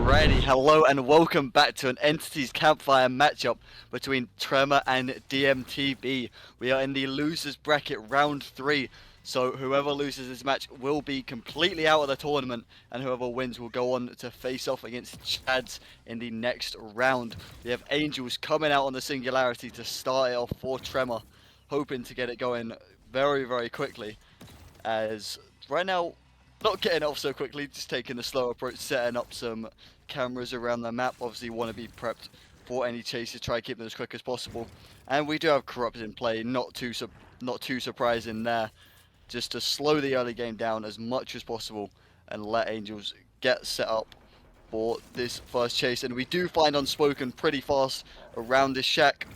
Alrighty, hello and welcome back to an Entities Campfire matchup between Tremor and DMTB. We are in the losers bracket round 3, so whoever loses this match will be completely out of the tournament, and whoever wins will go on to face off against Chads in the next round. We have Angels coming out on the Singularity to start it off for Tremor, hoping to get it going very quickly, as right now not getting off so quickly, just taking the slow approach, setting up some cameras around the map. Obviously want to be prepped for any chases, try to keep them as quick as possible. And we do have Corrupt in play, not too surprising there. Just to slow the early game down as much as possible and let Angels get set up for this first chase. And we do find Unspoken pretty fast around this shack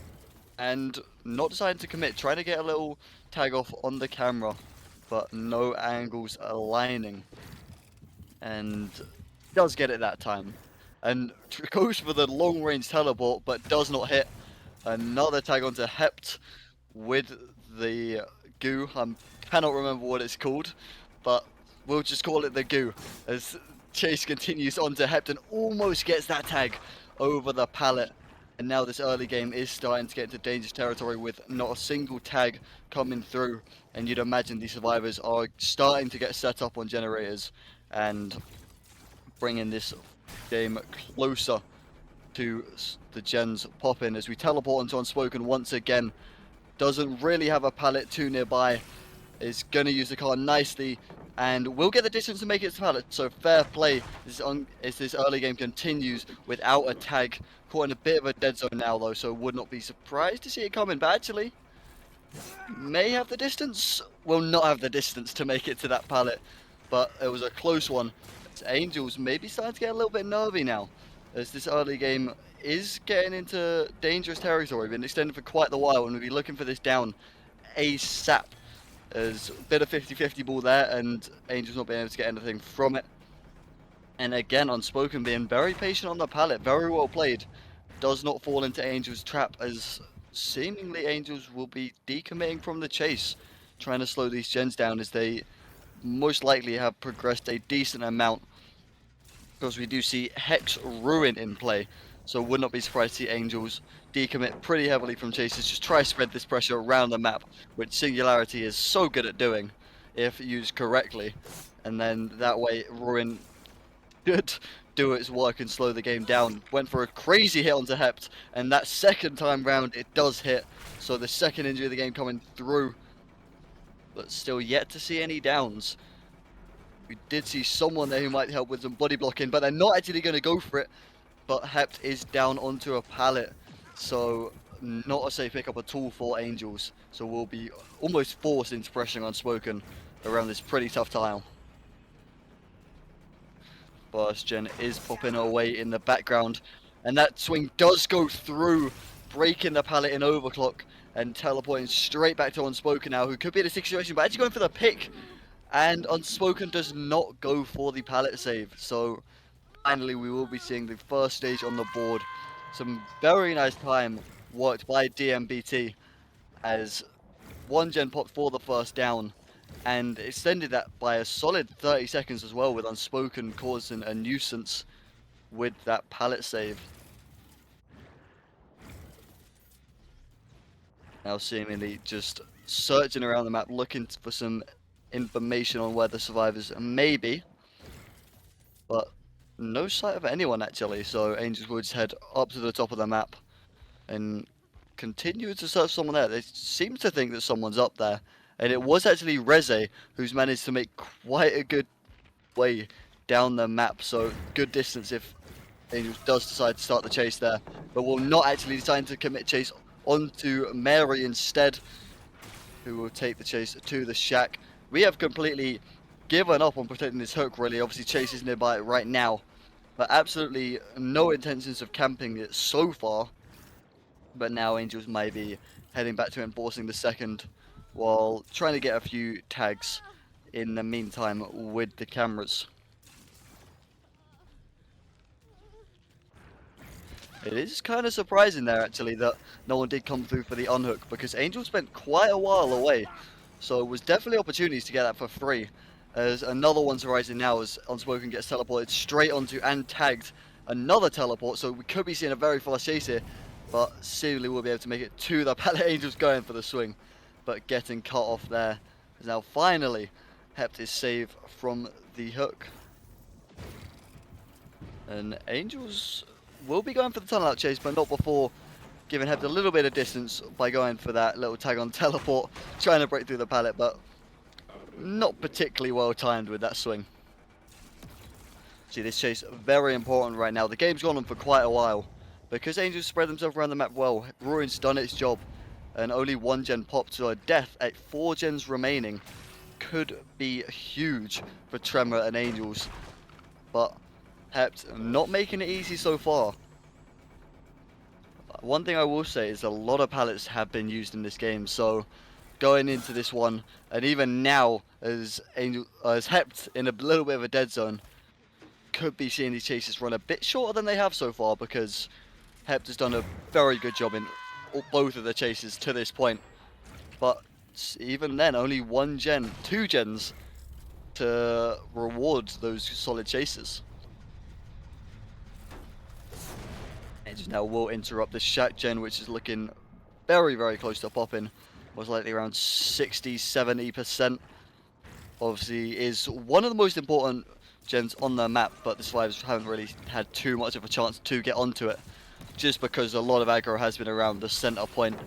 and not deciding to commit, trying to get a little tag off on the camera, but no angles aligning, and does get it that time, and goes for the long range teleport but does not hit. Another tag onto Hept with the goo. I cannot remember what it's called, but we'll just call it the goo, as Chase continues onto Hept and almost gets that tag over the pallet. And now this early game is starting to get into dangerous territory with not a single tag coming through. And you'd imagine the survivors are starting to get set up on generators and bringing this game closer to the gens popping. As we teleport into Unspoken once again. Doesn't really have a pallet too nearby. Is going to use the car nicely and will get the distance to make it to pallet. So fair play as this early game continues without a tag. Caught in a bit of a dead zone now though, so would not be surprised to see it coming. But actually, may have the distance. Will not have the distance to make it to that pallet. But it was a close one. Angels maybe starting to get a little bit nervy now, as this early game is getting into dangerous territory. Been extended for quite a while, and we'll be looking for this down ASAP. There's a bit of 50-50 ball there, and Angels not being able to get anything from it. And again, Unspoken being very patient on the pallet, very well played. Does not fall into Angels' trap, as seemingly Angels will be decommitting from the chase, trying to slow these gens down, as they most likely have progressed a decent amount, because we do see Hex Ruin in play. So would not be surprised to see Angels decommit pretty heavily from chases, just try to spread this pressure around the map, which Singularity is so good at doing if used correctly. And then that way Ruin should do its work and slow the game down. Went for a crazy hit onto Hept, and that second time round it does hit. So the second injury of the game coming through, but still yet to see any downs. We did see someone there who might help with some body blocking, but they're not actually going to go for it. But Hept is down onto a pallet, so not a safe pickup at all for Angels. So we'll be almost forced into pressuring Unspoken around this pretty tough tile. Burst Gen is popping away in the background, and that swing does go through, breaking the pallet in overclock and teleporting straight back to Unspoken now, who could be in a situation, but actually going for the pick. And Unspoken does not go for the pallet save, so finally we will be seeing the first stage on the board. Some very nice time worked by DMBT, as one gen popped for the first down and extended that by a solid 30 seconds as well, with Unspoken causing a nuisance with that pallet save. Now seemingly just searching around the map, looking for some information on where the survivors may be, but no sight of anyone actually. So Angels will just head up to the top of the map and continue to search someone there. They seem to think that someone's up there, and it was actually Reze who's managed to make quite a good way down the map, so good distance if Angels does decide to start the chase there, but will not actually decide to commit chase onto Mary instead, who will take the chase to the shack. We have completely given up on protecting this hook, really. Obviously Chase is nearby right now, but absolutely no intentions of camping it so far. But now Angels may be heading back to enforcing the second, while trying to get a few tags in the meantime with the cameras. It is kind of surprising there actually that no one did come through for the unhook, because Angel spent quite a while away, so it was definitely opportunities to get that for free. As another one's arising now as Unspoken gets teleported straight onto and tagged another teleport, so we could be seeing a very fast chase here, but seemingly we'll be able to make it to the pallet. Angel's going for the swing, but getting cut off there. Now finally, Hept is saved from the hook. And Angels will be going for the tunnel out chase, but not before giving Hept a little bit of distance by going for that little tag on teleport, trying to break through the pallet, but not particularly well timed with that swing. See, this chase very important right now. The game's gone on for quite a while. Because Angels spread themselves around the map well, Ruin's done its job, and only one gen popped, so a death at 4 gens remaining could be huge for Tremor and Angels. But Hept not making it easy so far. One thing I will say is a lot of pallets have been used in this game, so going into this one, and even now as Hept in a little bit of a dead zone, could be seeing these chases run a bit shorter than they have so far, because Hept has done a very good job in both of the chases to this point. But even then, only 2 gens to reward those solid chases. Edge now will interrupt the Shack gen, which is looking very, very close to popping. Was likely around 60-70%. Obviously, is one of the most important gens on the map, but the survivors haven't really had too much of a chance to get onto it, just because a lot of aggro has been around the center point.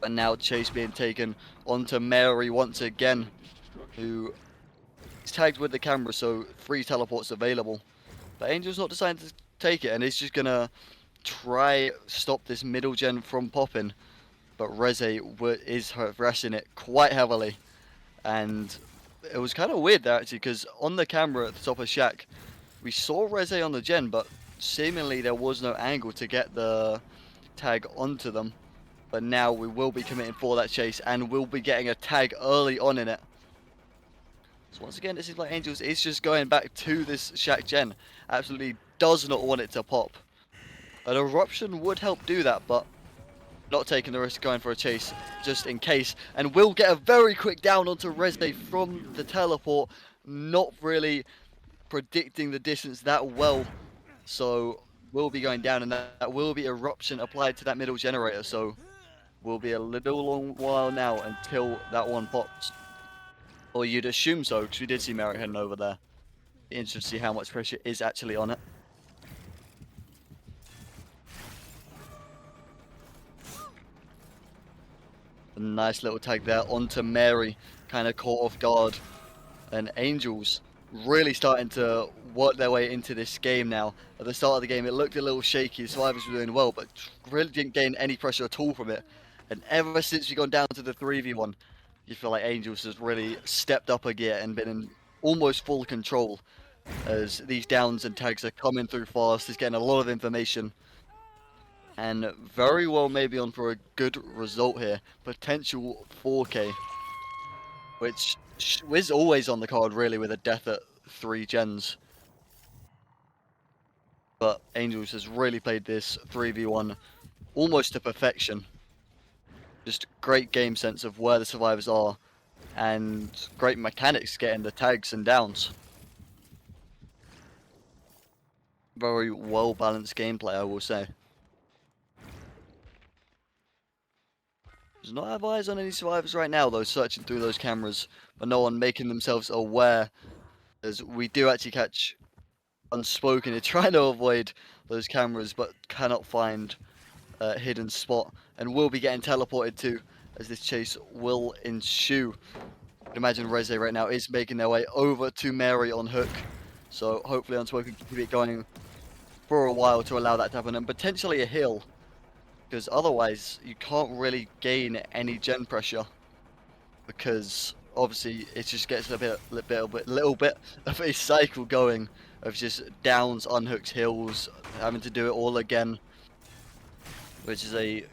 And now chase being taken onto Mary once again, who is tagged with the camera, so 3 teleports available. But Angel's not deciding to take it, and is just gonna try stop this middle gen from popping. But Reze is harassing it quite heavily, and it was kind of weird there actually, because on the camera at the top of Shack, we saw Reze on the gen, but seemingly there was no angle to get the tag onto them. But now we will be committing for that chase, and we'll be getting a tag early on in it. So once again, it seems like Angels is just going back to this Shack gen. Absolutely does not want it to pop. An eruption would help do that, but not taking the risk going for a chase just in case. And we'll get a very quick down onto Reze from the teleport. Not really predicting the distance that well. So we'll be going down, and that will be eruption applied to that middle generator. So will be a little long while now until that one pops. Or you'd assume so, because we did see Merrick heading over there. Interesting to see how much pressure is actually on it. A nice little tag there onto Mary, kind of caught off guard. And Angels really starting to work their way into this game now. At the start of the game, it looked a little shaky. Survivors were doing well, but really didn't gain any pressure at all from it. And ever since we've gone down to the 3v1, you feel like Angels has really stepped up a gear and been in almost full control, as these downs and tags are coming through fast. He's getting a lot of information, and very well maybe on for a good result here. Potential 4K, which is always on the card really with a death at 3 gens. But Angels has really played this 3v1 almost to perfection. Just great game sense of where the survivors are, and great mechanics getting the tags and downs. Very well balanced gameplay, I will say. Does not have eyes on any survivors right now though, searching through those cameras, but no one making themselves aware, as we do actually catch Unspoken here trying to avoid those cameras, but cannot find a hidden spot, and will be getting teleported to, as this chase will ensue. I'd imagine Reze right now is making their way over to Mary on hook, so hopefully Unspoken can keep it going for a while to allow that to happen, and potentially a heal, because otherwise you can't really gain any gen pressure, because obviously it just gets a little bit of a cycle going of just downs, unhooks, heals, having to do it all again, which is a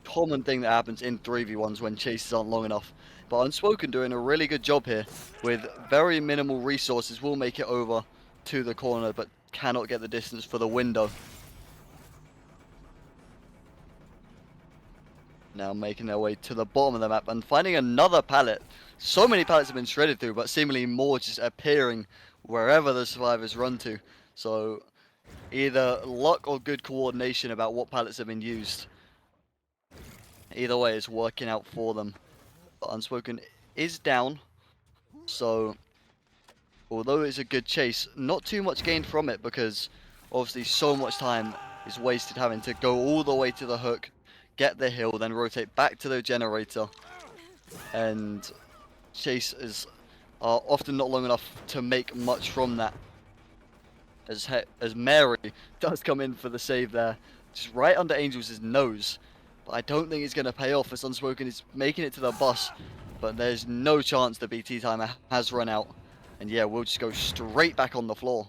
common thing that happens in 3v1s when chases aren't long enough. But Unspoken doing a really good job here with very minimal resources. Will make it over to the corner, but cannot get the distance for the window. Now making their way to the bottom of the map and finding another pallet. So many pallets have been shredded through, but seemingly more just appearing wherever the survivors run to. So Either luck or good coordination about what pallets have been used. Either way, it's working out for them. But Unspoken is down, so although it's a good chase, not too much gained from it because obviously so much time is wasted having to go all the way to the hook, get the hill, then rotate back to the generator, and chases are often not long enough to make much from that. As Mary does come in for the save there, just right under Angel's nose. But I don't think it's going to pay off as Unspoken is making it to the bus. But there's no chance the BT timer has run out. And yeah, we'll just go straight back on the floor.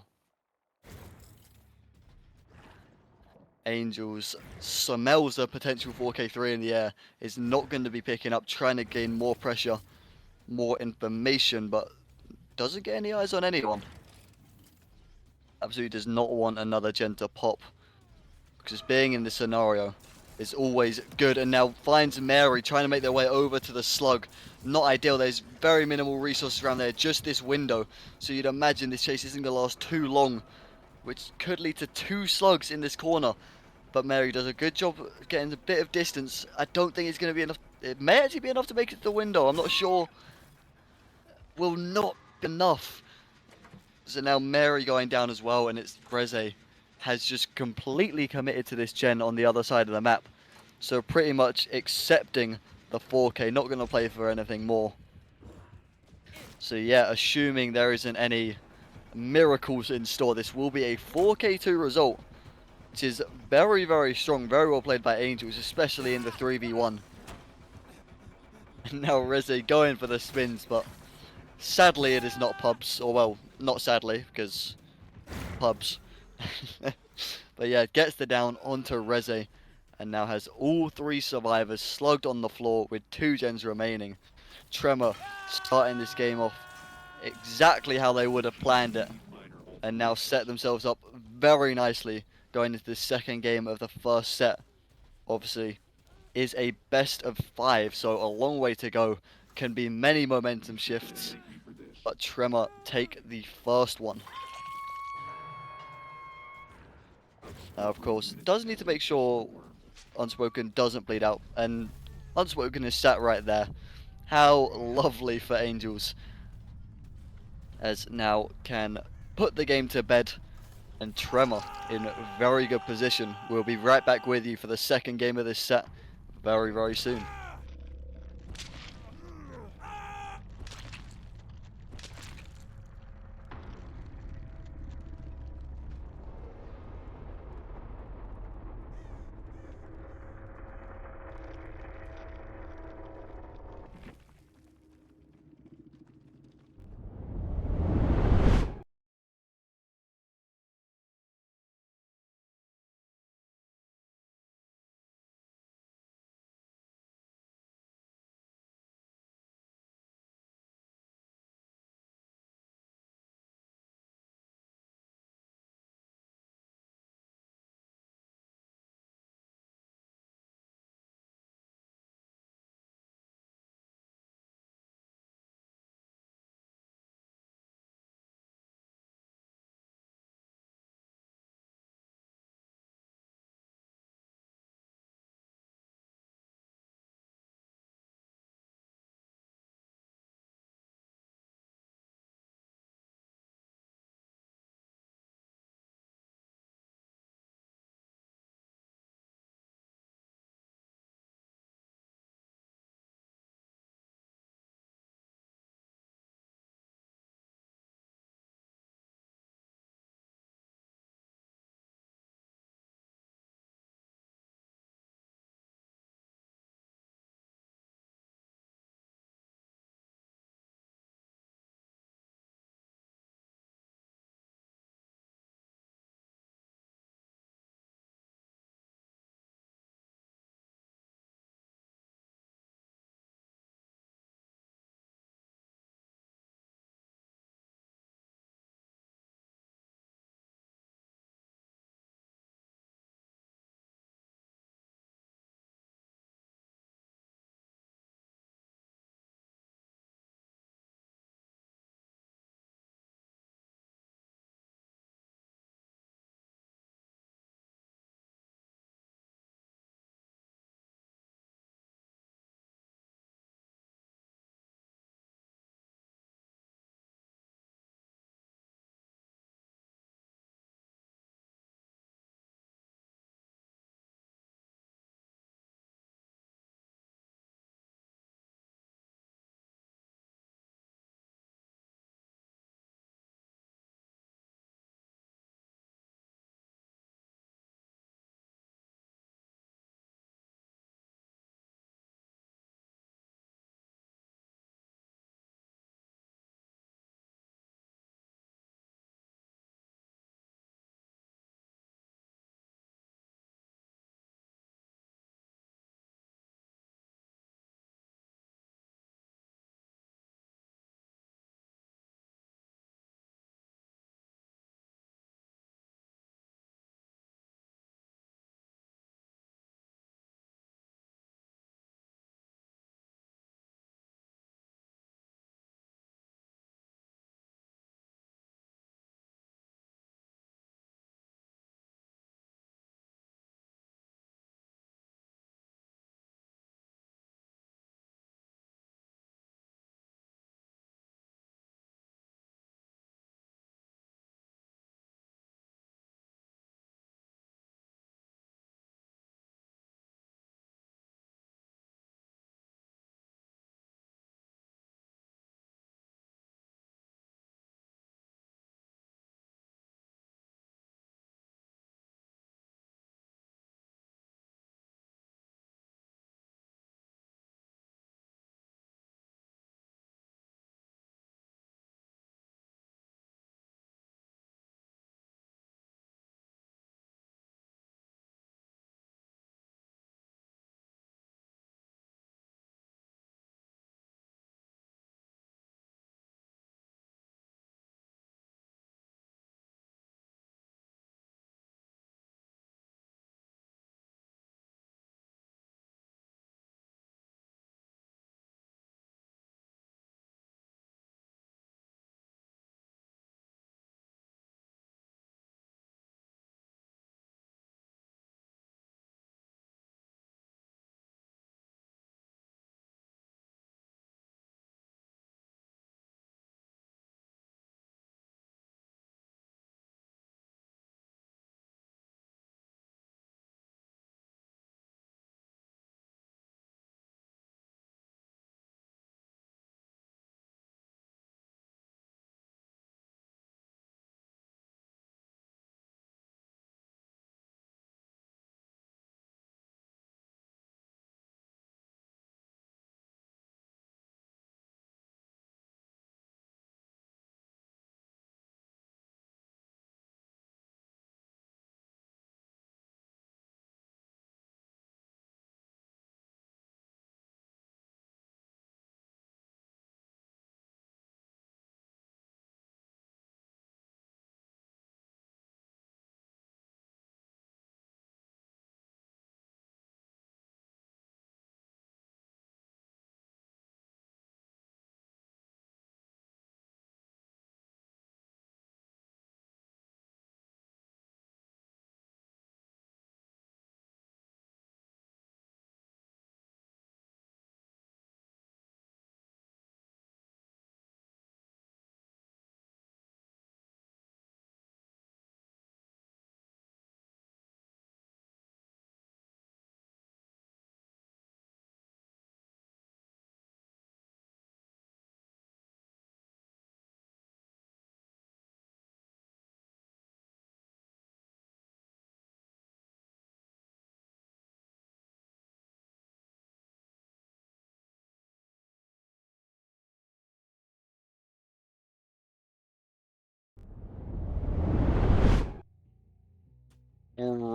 Angels smells a potential 4K3 in the air. Is not going to be picking up, trying to gain more pressure, more information, but doesn't get any eyes on anyone. Absolutely does not want another gen to pop. Because being in this scenario is always good. And now finds Mary trying to make their way over to the slug. Not ideal. There's very minimal resources around there. Just this window. So you'd imagine this chase isn't going to last too long. Which could lead to 2 slugs in this corner. But Mary does a good job getting a bit of distance. I don't think it's going to be enough. It may actually be enough to make it to the window. I'm not sure. Will not be enough. So now Mary going down as well, and it's Breze has just completely committed to this gen on the other side of the map. So pretty much accepting the 4K, not going to play for anything more. So yeah, assuming there isn't any miracles in store, this will be a 4K2 result, which is very, very strong, very well played by Angels, especially in the 3v1. And now Reze going for the spins, but sadly it is not pubs, or well, not sadly, because pubs. But yeah, gets the down onto Reze, and now has all 3 survivors slugged on the floor with 2 gens remaining. Tremor starting this game off exactly how they would have planned it, and now set themselves up very nicely going into the second game of the first set. Obviously, is a best of 5, so a long way to go. Can be many momentum shifts, but Tremor take the first one. Of course, does need to make sure Unspoken doesn't bleed out, and Unspoken is sat right there. How lovely for Angels, as now can put the game to bed, and Tremor in very good position. We'll be right back with you for the second game of this set very, very soon.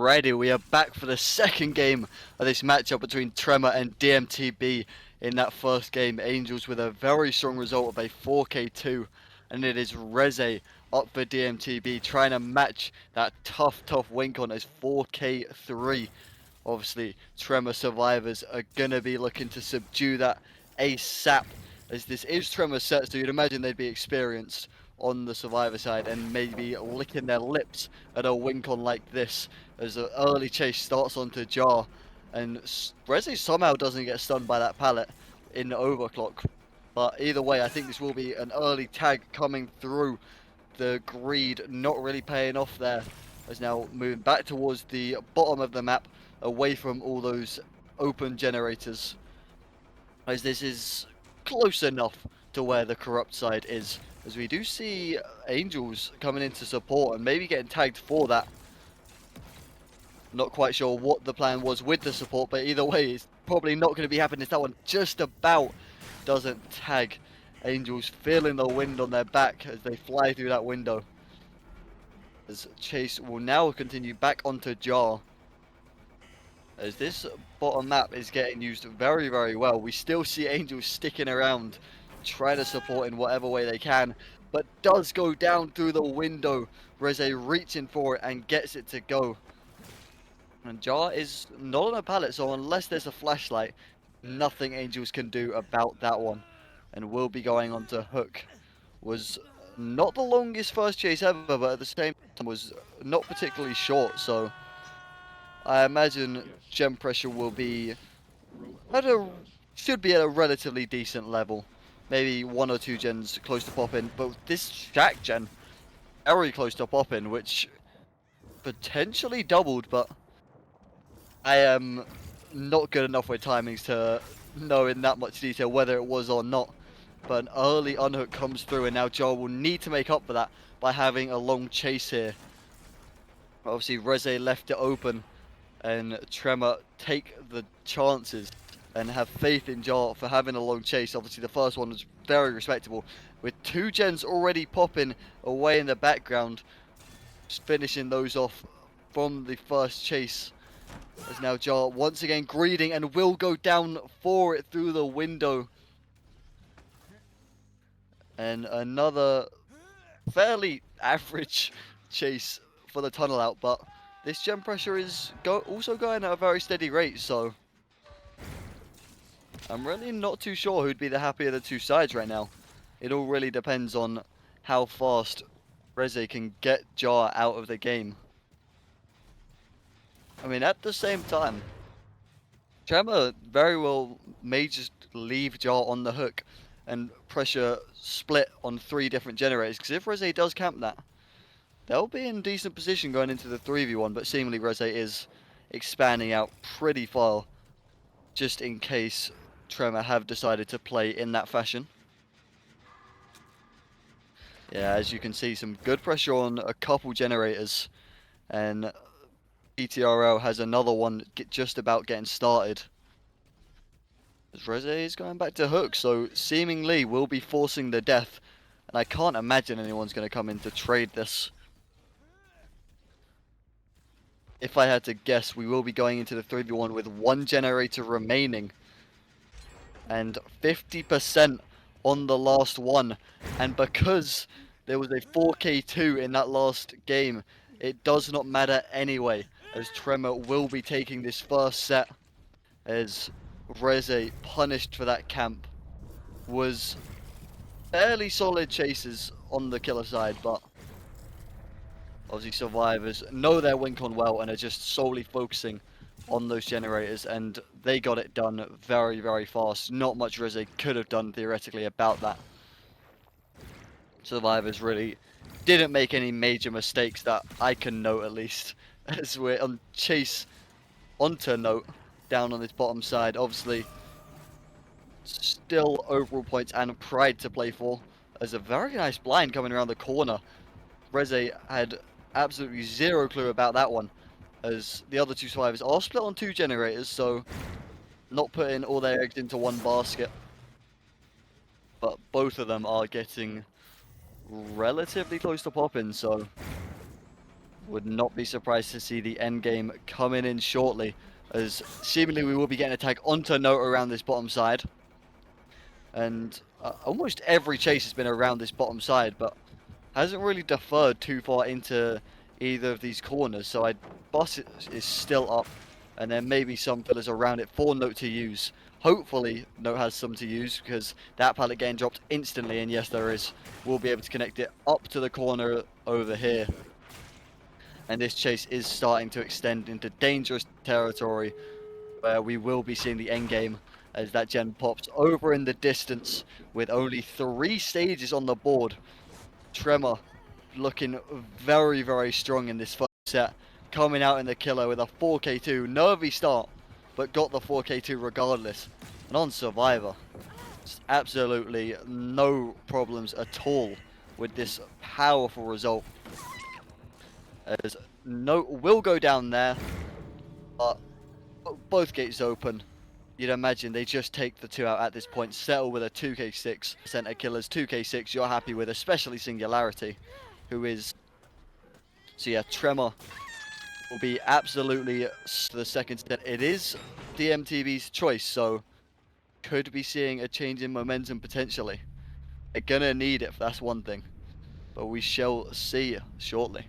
Alrighty, we are back for the second game of this matchup between Tremor and DMTB. In that first game, Angels with a very strong result of a 4k2, and it is Reze up for DMTB trying to match that tough wink on his 4k3. Obviously, Tremor survivors are gonna be looking to subdue that ASAP, as this is Tremor set, so you'd imagine they'd be experienced on the survivor side and maybe licking their lips at a wink on like this as the early chase starts onto Jar, and Reze somehow doesn't get stunned by that pallet in the overclock. But either way, I think this will be an early tag coming through. The greed not really paying off there, as now moving back towards the bottom of the map, away from all those open generators, as this is close enough to where the corrupt side is, as we do see Angels coming in to support and maybe getting tagged for that. Not quite sure what the plan was with the support, but either way, it's probably not going to be happening if that one just about doesn't tag. Angels feeling the wind on their back as they fly through that window. As Chase will now continue back onto Jar, as this bottom map is getting used very well. We still see Angels sticking around, trying to support in whatever way they can, but does go down through the window. Reze reaching for it and gets it to go. And Jar is not on a pallet, so unless there's a flashlight, nothing Angels can do about that one. And will be going on to Hook. Was not the longest first chase ever, but at the same time was not particularly short, so I imagine gem pressure will be should be at a relatively decent level. Maybe 1 or 2 gens close to popping, but this Shack gen very close to popping, which potentially doubled, but I am not good enough with timings to know in that much detail whether it was or not. But an early unhook comes through, and now Jar will need to make up for that by having a long chase here. Obviously, Reze left it open, and Tremor take the chances and have faith in Jar for having a long chase. Obviously, the first one was very respectable, with 2 gens already popping away in the background, just finishing those off from the first chase. As now Jar once again greeding and will go down for it through the window. And another fairly average chase for the tunnel out, but this gem pressure is also going at a very steady rate, so I'm really not too sure who'd be the happier of the 2 sides right now. It all really depends on how fast Reze can get Jar out of the game. I mean, at the same time, Tremor very well may just leave Jar on the hook and pressure split on 3 different generators, because if Reze does camp that, they'll be in decent position going into the 3v1, but seemingly Reze is expanding out pretty far, just in case Tremor have decided to play in that fashion. Yeah, as you can see, some good pressure on a couple generators, and PTRL has another one just about getting started. As Reze is going back to hook, so seemingly will be forcing the death, and I can't imagine anyone's going to come in to trade this. If I had to guess, we will be going into the 3v1 with 1 generator remaining, and 50% on the last one, and because there was a 4k2 in that last game, it does not matter anyway, as Tremor will be taking this first set, as Reze, punished for that camp. Was fairly solid chases on the killer side, but obviously survivors know their wink on well and are just solely focusing on those generators, and they got it done very fast. Not much Reze could have done theoretically about that. Survivors really didn't make any major mistakes that I can note, at least, as we're on chase onto note down on this bottom side. Obviously still overall points and pride to play for, as a very nice blind coming around the corner. Reze had absolutely 0 clue about that one, as the other 2 survivors are split on 2 generators, so not putting all their eggs into one basket, but both of them are getting relatively close to popping, so Would not be surprised to see the end game coming in shortly, as seemingly we will be getting a tag onto Note around this bottom side. And almost every chase has been around this bottom side, but hasn't really deferred too far into either of these corners. So boss is still up, and there may be some fillers around it for Note to use. Hopefully, Note has some to use, because that pallet getting dropped instantly, and yes, there is. We'll be able to connect it up to the corner over here. And this chase is starting to extend into dangerous territory, where we will be seeing the end game as that gen pops over in the distance with only 3 stages on the board. Tremor looking very, very strong in this first set, coming out in the killer with a 4k2. Nervy start, but got the 4k2 regardless. And on Survivor, absolutely no problems at all with this powerful result. As Note will go down there, but both gates open. You'd imagine they just take the 2 out at this point, settle with a 2k6 center killers, 2k6 you're happy with, especially Singularity, who is... So yeah, Tremor will be absolutely the second set. It is DMTB's choice, so could be seeing a change in momentum potentially. They're gonna need it, that's one thing, but we shall see shortly.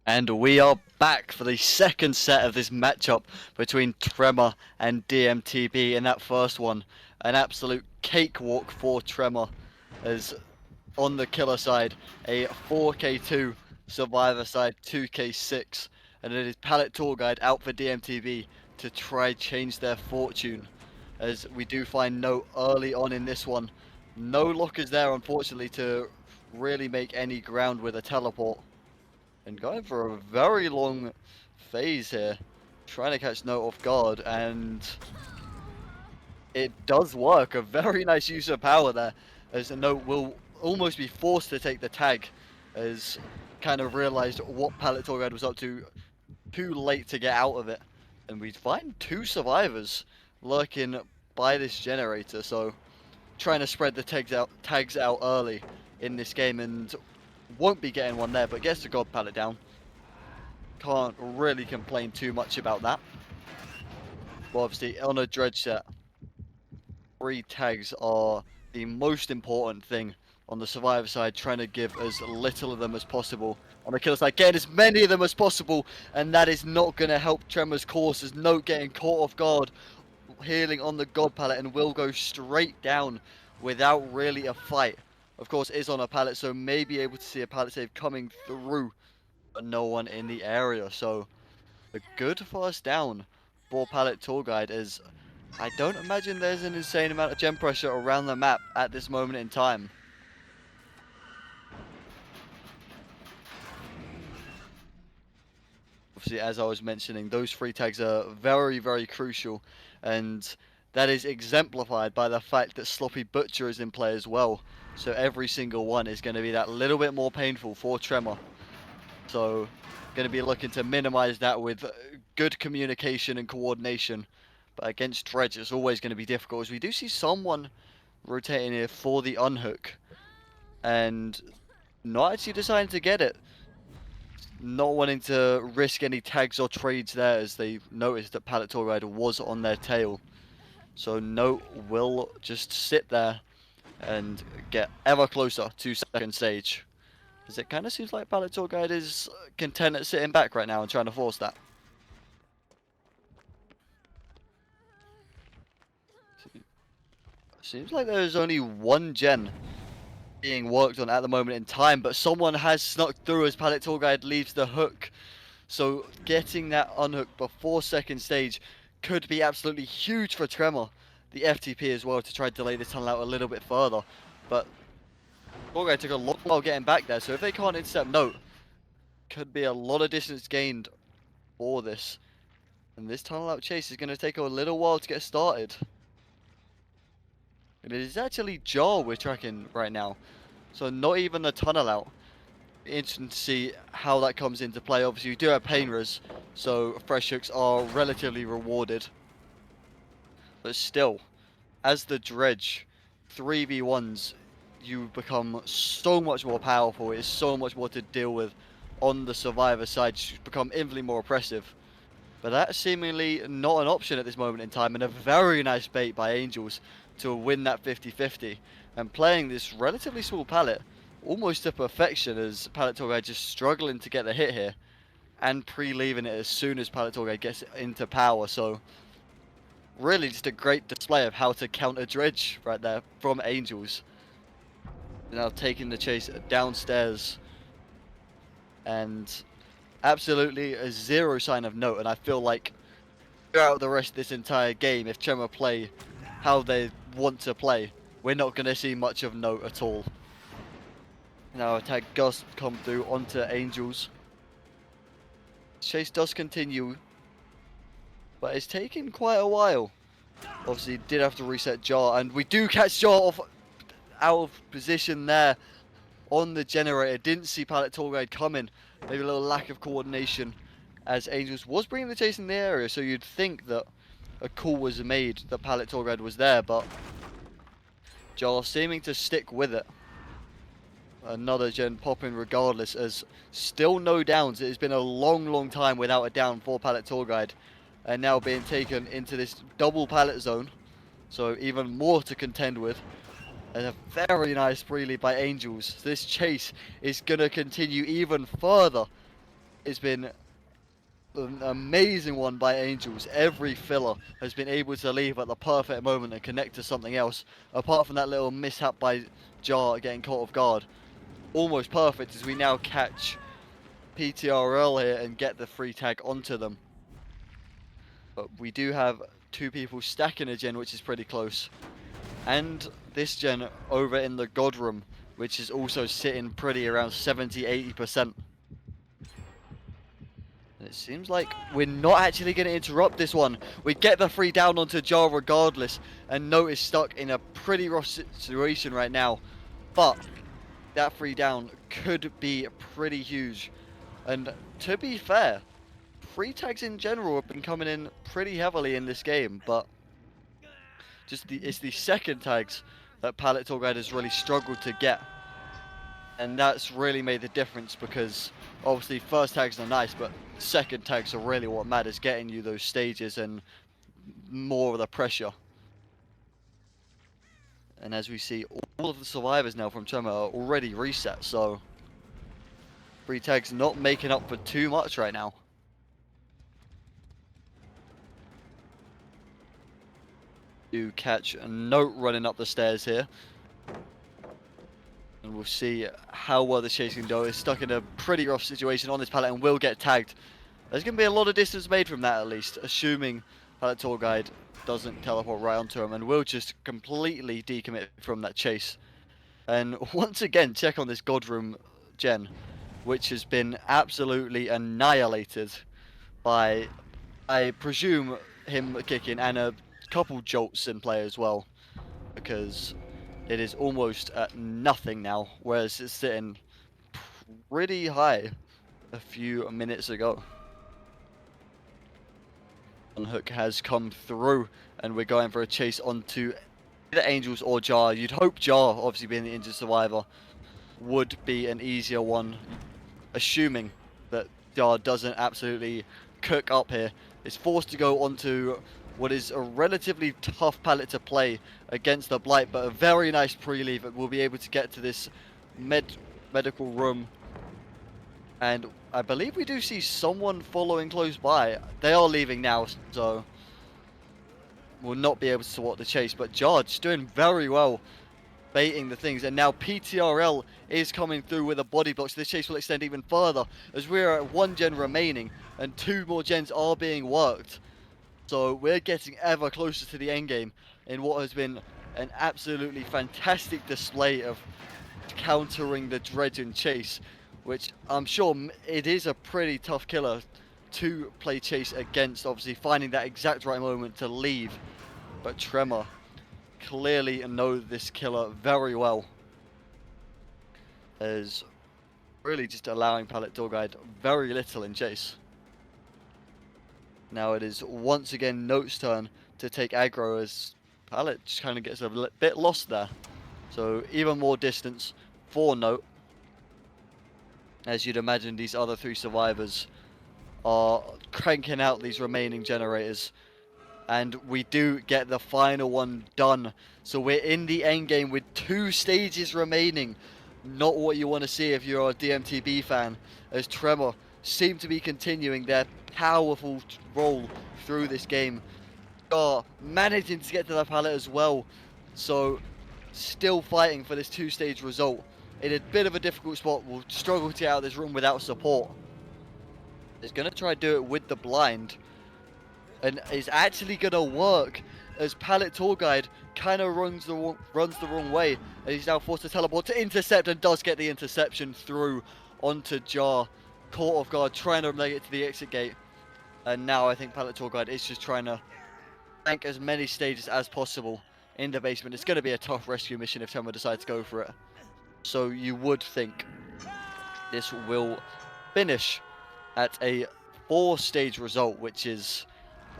And we are back for the second set of this matchup between Tremor and DMTB. In that first one, an absolute cakewalk for Tremor, as on the killer side, a 4k2, survivor side 2k6, and it is Pallet Tour Guide out for DMTB to try change their fortune, as we do find no early on in this one. No lockers there, unfortunately, to really make any ground with a teleport. And going for a very long phase here, trying to catch Note off guard, and it does work. A very nice use of power there, as Note will almost be forced to take the tag, as kind of realized what Pallet Tour Guide was up to, too late to get out of it. And we find two survivors lurking by this generator, so trying to spread the tags out early in this game, and won't be getting one there, but gets the God Pallet down. Can't really complain too much about that. But obviously, on a Dredge set, 3 tags are the most important thing on the survivor side, trying to give as little of them as possible. On the killer side, getting as many of them as possible, and that is not going to help Tremor's course, as Note getting caught off guard, healing on the God Pallet, and will go straight down without really a fight. Of course, is on a pallet, so may be able to see a pallet save coming through, but no one in the area. So a good first down for Pallet Tour Guide, as I don't imagine there's an insane amount of gem pressure around the map at this moment in time. Obviously, as I was mentioning, those 3 tags are very, very crucial, and that is exemplified by the fact that Sloppy Butcher is in play as well. So every single one is going to be that little bit more painful for Tremor. So going to be looking to minimize that with good communication and coordination. But against Dredge, it's always going to be difficult, as we do see someone rotating here for the unhook, and not actually deciding to get it. Not wanting to risk any tags or trades there, as they noticed that Pallet Tour Rider was on their tail. So Note will just sit there and get ever closer to second stage. Because it kind of seems like Pallet Tour Guide is content at sitting back right now and trying to force that. Seems like there's only one gen being worked on at the moment in time, but someone has snuck through as Pallet Tour Guide leaves the hook. So getting that unhook before second stage could be absolutely huge for Tremor. The FTP as well to try to delay this tunnel out a little bit further. But Tour Guide took a long while getting back there, so if they can't intercept Note, could be a lot of distance gained for this. And this tunnel out chase is going to take a little while to get started. And it is actually Jar we're tracking right now, so not even the tunnel out. Interesting to see how that comes into play. Obviously, you do have pain res, so fresh hooks are relatively rewarded. But still, as the Dredge 3v1s, you become so much more powerful. It is so much more to deal with on the survivor side. You become infinitely more oppressive. But that's seemingly not an option at this moment in time, and a very nice bait by Angels to win that 50-50. And playing this relatively small pallet almost to perfection, as Pallet Tour Guide just struggling to get the hit here, and pre-leaving it as soon as Pallet Tour Guide gets into power. So really just a great display of how to counter Dredge right there from Angels. Now taking the chase downstairs, and absolutely a zero sign of Note. And I feel like throughout the rest of this entire game, if Tremor play how they want to play, we're not going to see much of Note at all. Now attack Gust come through onto Angels. Chase does continue, but it's taking quite a while. Obviously did have to reset Jar, and we do catch Jar off out of position there on the generator. Didn't see Pallet Tour Guide coming. Maybe a little lack of coordination, as Angels was bringing the chase in the area, so you'd think that a call was made that Pallet Tour Guide was there, but Jar seeming to stick with it. Another gen popping regardless, as still no downs. It has been a long time without a down for Pallet Tour Guide, and now being taken into this double pallet zone, so even more to contend with. And a very nice free lead by Angels. This chase is going to continue even further. It's been an amazing one by Angels. Every filler has been able to leave at the perfect moment and connect to something else. Apart from that little mishap by Jar getting caught off guard. Almost perfect as we now catch PTRL here and get the free tag onto them. But we do have two people stacking a gen, which is pretty close. And this gen over in the God room, which is also sitting pretty around 70-80%. And it seems like we're not actually going to interrupt this one. We get the free down onto Jar regardless, and Note is stuck in a pretty rough situation right now. But that free down could be pretty huge. And to be fair, free tags in general have been coming in pretty heavily in this game, but it's the second tags that Pallet Tour Guide has really struggled to get. And that's really made the difference because obviously first tags are nice, but second tags are really what matters, getting you those stages and more of the pressure. And as we see, all of the survivors now from Tremor are already reset, so free tags not making up for too much right now. You catch a Note running up the stairs here. And we'll see how well the chase can go. Is stuck in a pretty rough situation on this pallet and will get tagged. There's going to be a lot of distance made from that at least, assuming Pallet Tour Guide doesn't teleport right onto him and will just completely decommit from that chase. And once again, check on this God Room gen, which has been absolutely annihilated by, I presume, him kicking and a couple jolts in play as well, because it is almost at nothing now, whereas it's sitting pretty high a few minutes ago. Unhook has come through, and we're going for a chase onto either Angels or Jar. You'd hope Jar, obviously being the injured survivor, would be an easier one, assuming that Jar doesn't absolutely cook up here. Is forced to go onto what is a relatively tough pallet to play against the Blight, but a very nice pre-leave. We'll be able to get to this medical room. And I believe we do see someone following close by. They are leaving now, so we'll not be able to support the chase. But Jarge doing very well, baiting the things. And now PTRL is coming through with a body block, so this chase will extend even further, as we're at one gen remaining, and two more gens are being worked. So we're getting ever closer to the end game in what has been an absolutely fantastic display of countering the Dredge and chase, which I'm sure it is a pretty tough killer to play chase against, obviously finding that exact right moment to leave. But Tremor clearly know this killer very well, as really just allowing Pallet Tour Guide very little in chase. Now it is once again Note's turn to take aggro, as Pallet just kind of gets a bit lost there. So even more distance for Note. As you'd imagine, these other three survivors are cranking out these remaining generators. And we do get the final one done. So we're in the end game with 2 stages remaining. Not what you want to see if you're a DMTB fan, as Tremor seem to be continuing their powerful role through this game. Are managing to get to the pallet as well. So still fighting for this 2-stage result. In a bit of a difficult spot, will struggle to get out of this room without support. He's going to try to do it with the blind. And it's actually going to work, as Pallet Tour Guide kind of runs the wrong way. And he's now forced to teleport to intercept, and does get the interception through onto Jar. Caught off guard, trying to make it to the exit gate. And now I think Pallet Tour Guide is just trying to tank as many stages as possible in the basement. It's going to be a tough rescue mission if Tremor decides to go for it. So you would think this will finish at a 4-stage result, which is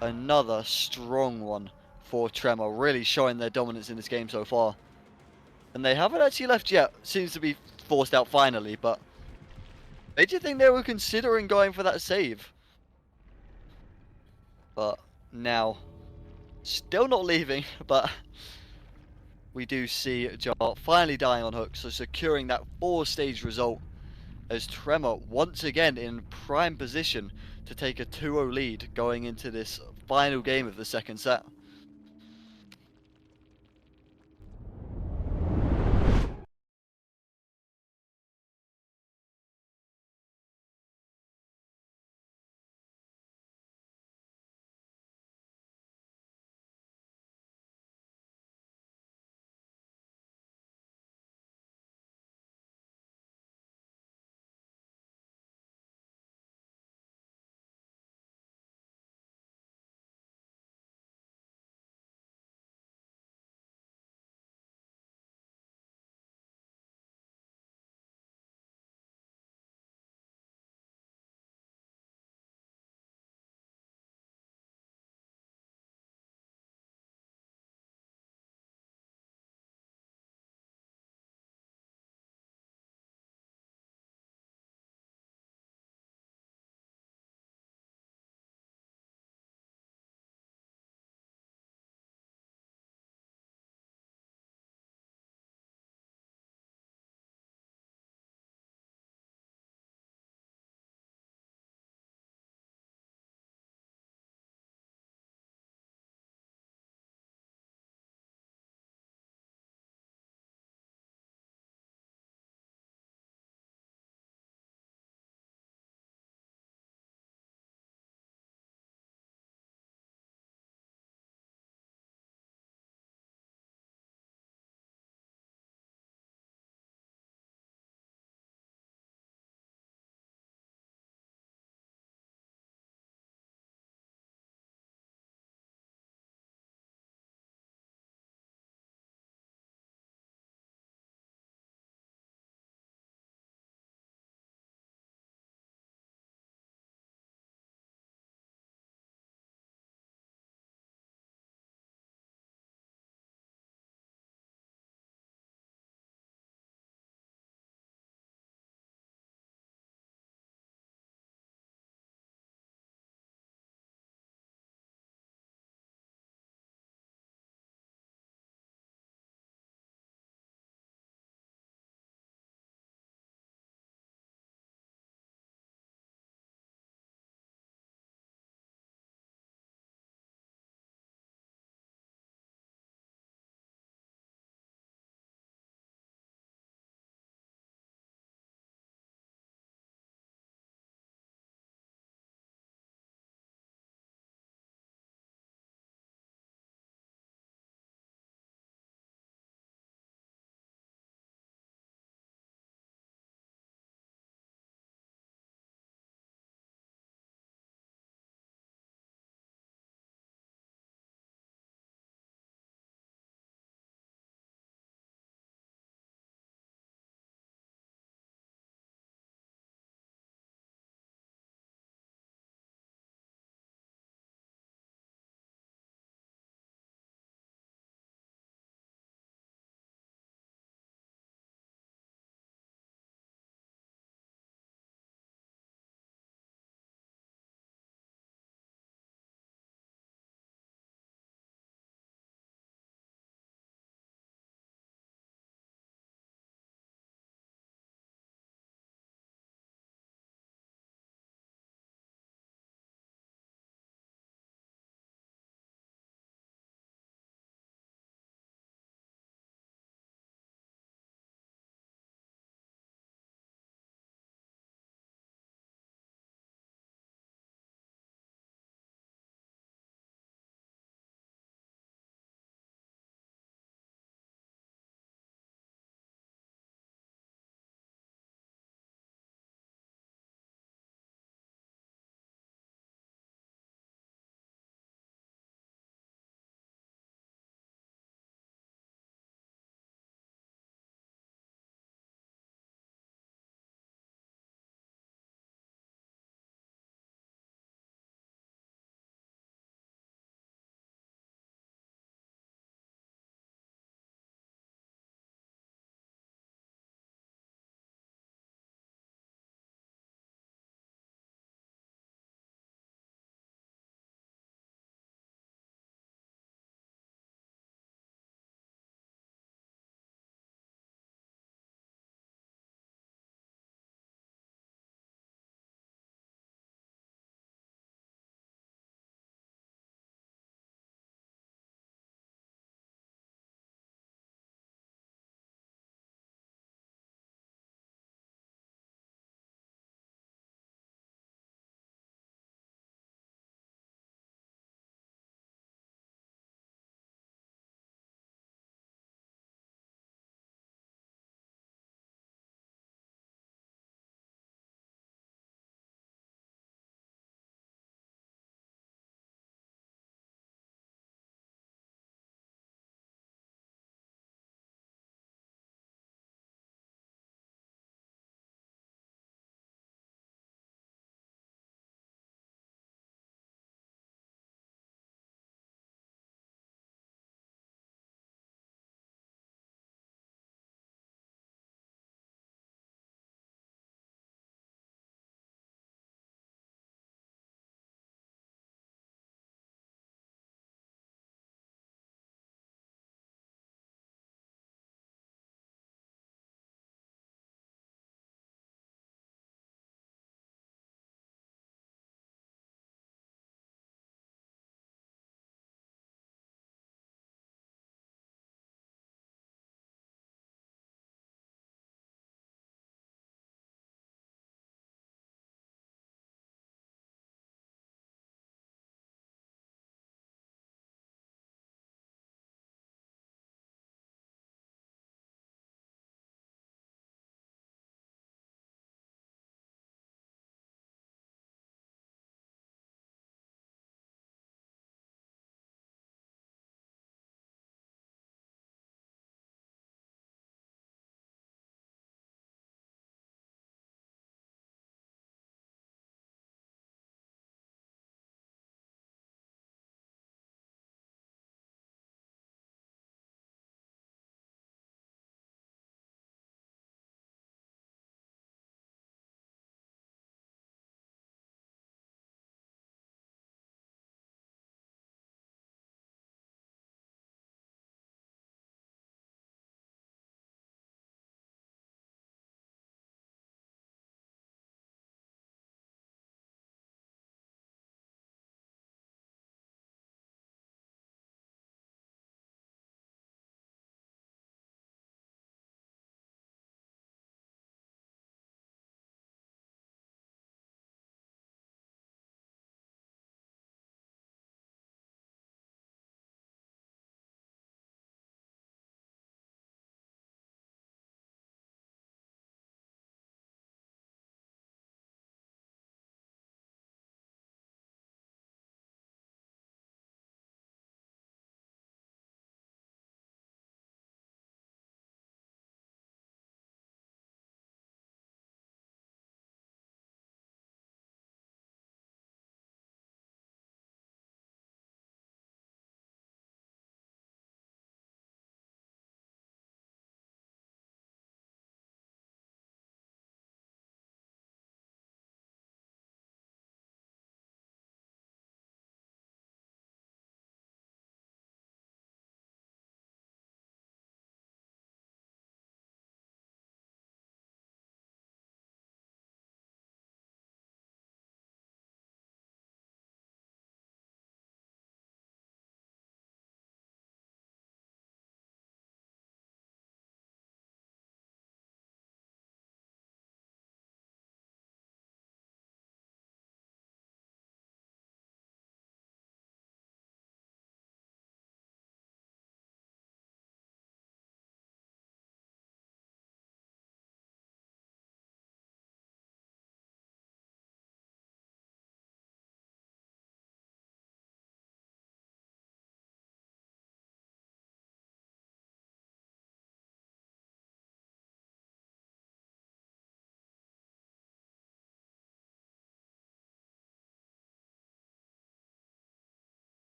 another strong one for Tremor, really showing their dominance in this game so far. And they haven't actually left yet. Seems to be forced out finally, but did you think they were considering going for that save? But now, still not leaving, but we do see Jar finally dying on hook, so securing that 4-stage result. as Tremor once again in prime position to take a 2-0 lead going into this final game of the second set.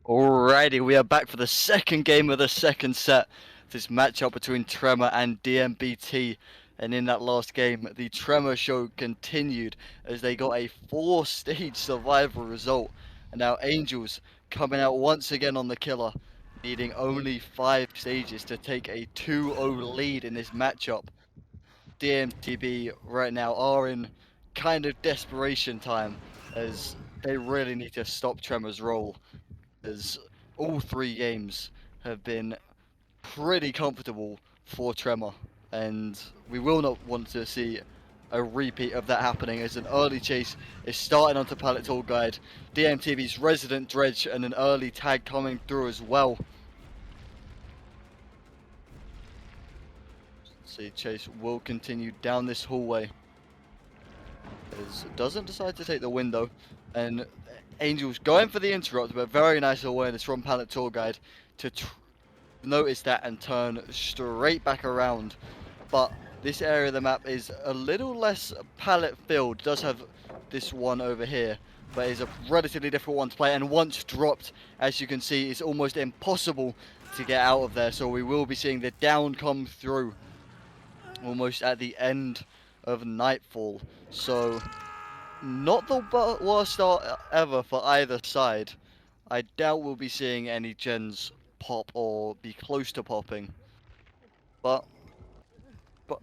Alrighty, we are back for the second game of the second set. This matchup between Tremor and DMBT. And in that last game, the Tremor show continued as they got a 4-stage survival result. And now Angels coming out once again on the killer, needing only 5 stages to take a 2-0 lead in this matchup. DMTB right now are in kind of desperation time as they really need to stop Tremor's roll, as all 3 games have been pretty comfortable for Tremor, and we will not want to see a repeat of that happening as an early chase is starting onto Pallet Tour Guide. DMTB's resident Dredge and an early tag coming through as well. See, chase will continue down this hallway as it doesn't decide to take the window, and Angels going for the interrupt, but very nice awareness from Pallet Tour Guide to notice that and turn straight back around. But this area of the map is a little less pallet filled. It does have this one over here, but is a relatively difficult one to play, and once dropped, as you can see, it's almost impossible to get out of there. So we will be seeing the down come through almost at the end of nightfall. So not the worst start ever for either side. I doubt we'll be seeing any gens pop or be close to popping, but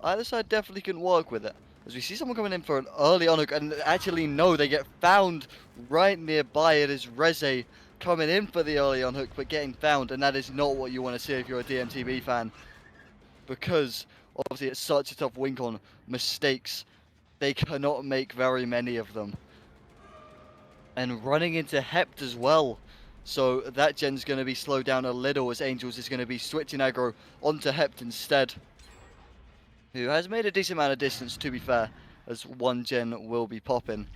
either side definitely can work with it. As we see someone coming in for an early unhook, and actually no, they get found right nearby. It is Reze coming in for the early unhook, but getting found, and that is not what you want to see if you're a DMTB fan, because obviously it's such a tough wink on mistakes. They cannot make very many of them. And running into Hept as well. So that gen's going to be slowed down a little as Angels is going to be switching aggro onto Hept instead, who has made a decent amount of distance, to be fair, as one gen will be popping.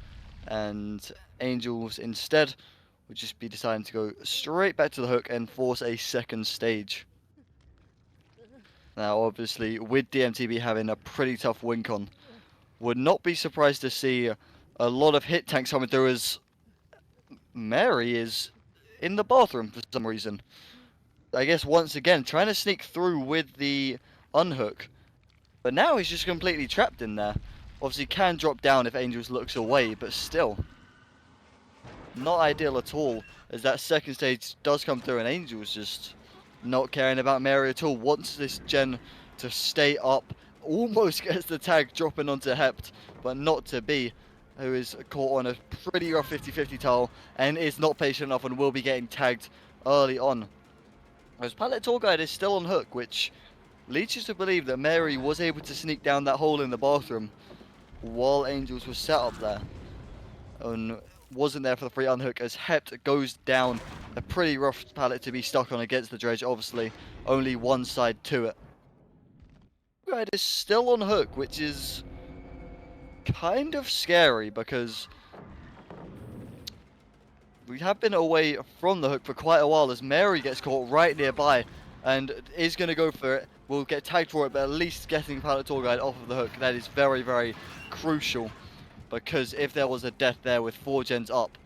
And Angels instead would just be deciding to go straight back to the hook and force a second stage. Now obviously with DMTB having a pretty tough wink on, would not be surprised to see a lot of hit tanks coming through as Mary is in the bathroom for some reason. I guess once again trying to sneak through with the unhook, but now he's just completely trapped in there. Obviously can drop down if Angels looks away, but still not ideal at all, as that second stage does come through and Angels just not caring about Mary at all. Wants this gen to stay up, almost gets the tag dropping onto Hept, but not to be, who is caught on a pretty rough 50-50 tile and is not patient enough and will be getting tagged early on. As Pallet Tour Guide is still on hook, which leads you to believe that Mary was able to sneak down that hole in the bathroom while Angels was set up there, and wasn't there for the free unhook as Hept goes down. A pretty rough pallet to be stuck on against the Dredge, obviously only one side to it. Guide is still on hook, which is kind of scary because we have been away from the hook for quite a while as Mary gets caught right nearby and is going to go for it. Will get tagged for it, but at least getting Pallet Tour Guide off of the hook, that is very, very crucial, because if there was a death there with 4 gens up,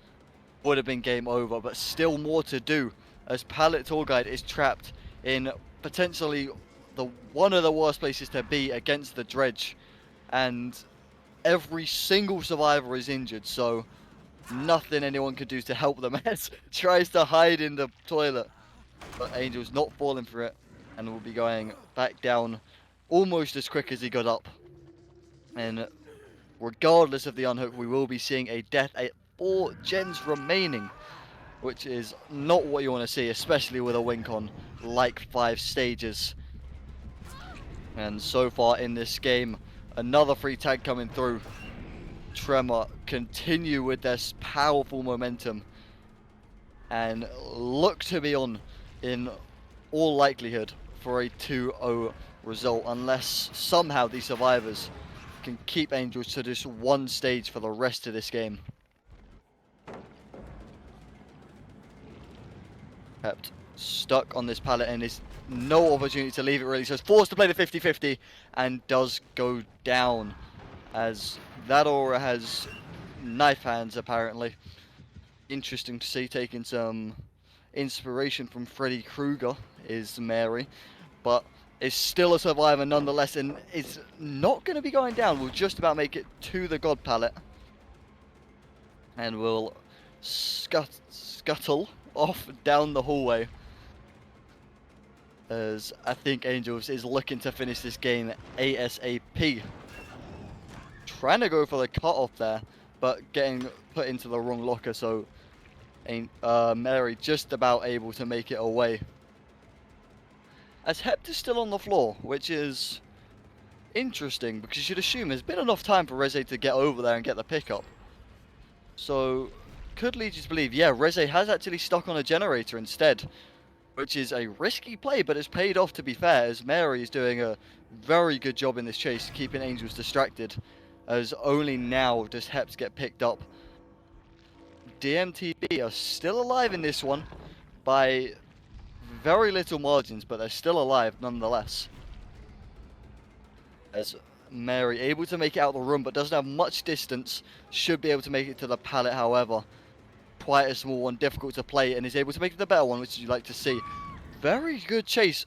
would have been game over. But still more to do as Pallet Tour Guide is trapped in potentially one of the worst places to be against the Dredge, and every single survivor is injured, so nothing anyone can do to help them as tries to hide in the toilet. But Angel's not falling for it and will be going back down almost as quick as he got up. And regardless of the unhook, we will be seeing a death at 4 gens remaining, which is not what you want to see, especially with a wink on like 5 stages. And so far in this game, another free tag coming through. Tremor continue with this powerful momentum and look to be on, in all likelihood, for a 2-0 result, unless somehow these survivors can keep Angels to just 1 stage for the rest of this game. Kept stuck on this pallet and is no opportunity to leave it really, so it's forced to play the 50-50 and does go down, as that aura has knife hands apparently. Interesting to see, taking some inspiration from Freddy Krueger is Mary, but is still a survivor nonetheless, and is not going to be going down. We'll just about make it to the God Palette, and we'll scuttle off down the hallway, as I think Angels is looking to finish this game ASAP. Trying to go for the cutoff there, but getting put into the wrong locker, so Mary just about able to make it away. As Hept is still on the floor, which is interesting, because you'd assume there's been enough time for Reze to get over there and get the pickup. So, could lead you to believe, yeah, Reze has actually stuck on a generator instead, which is a risky play, but it's paid off, to be fair, as Mary is doing a very good job in this chase, keeping Angels distracted, as only now does Hept get picked up. DMTB are still alive in this one by very little margins, but they're still alive nonetheless. As Mary able to make it out the room, but doesn't have much distance. Should be able to make it to the pallet, however. Quite a small one, difficult to play, and is able to make it the better one, which you'd like to see. Very good chase.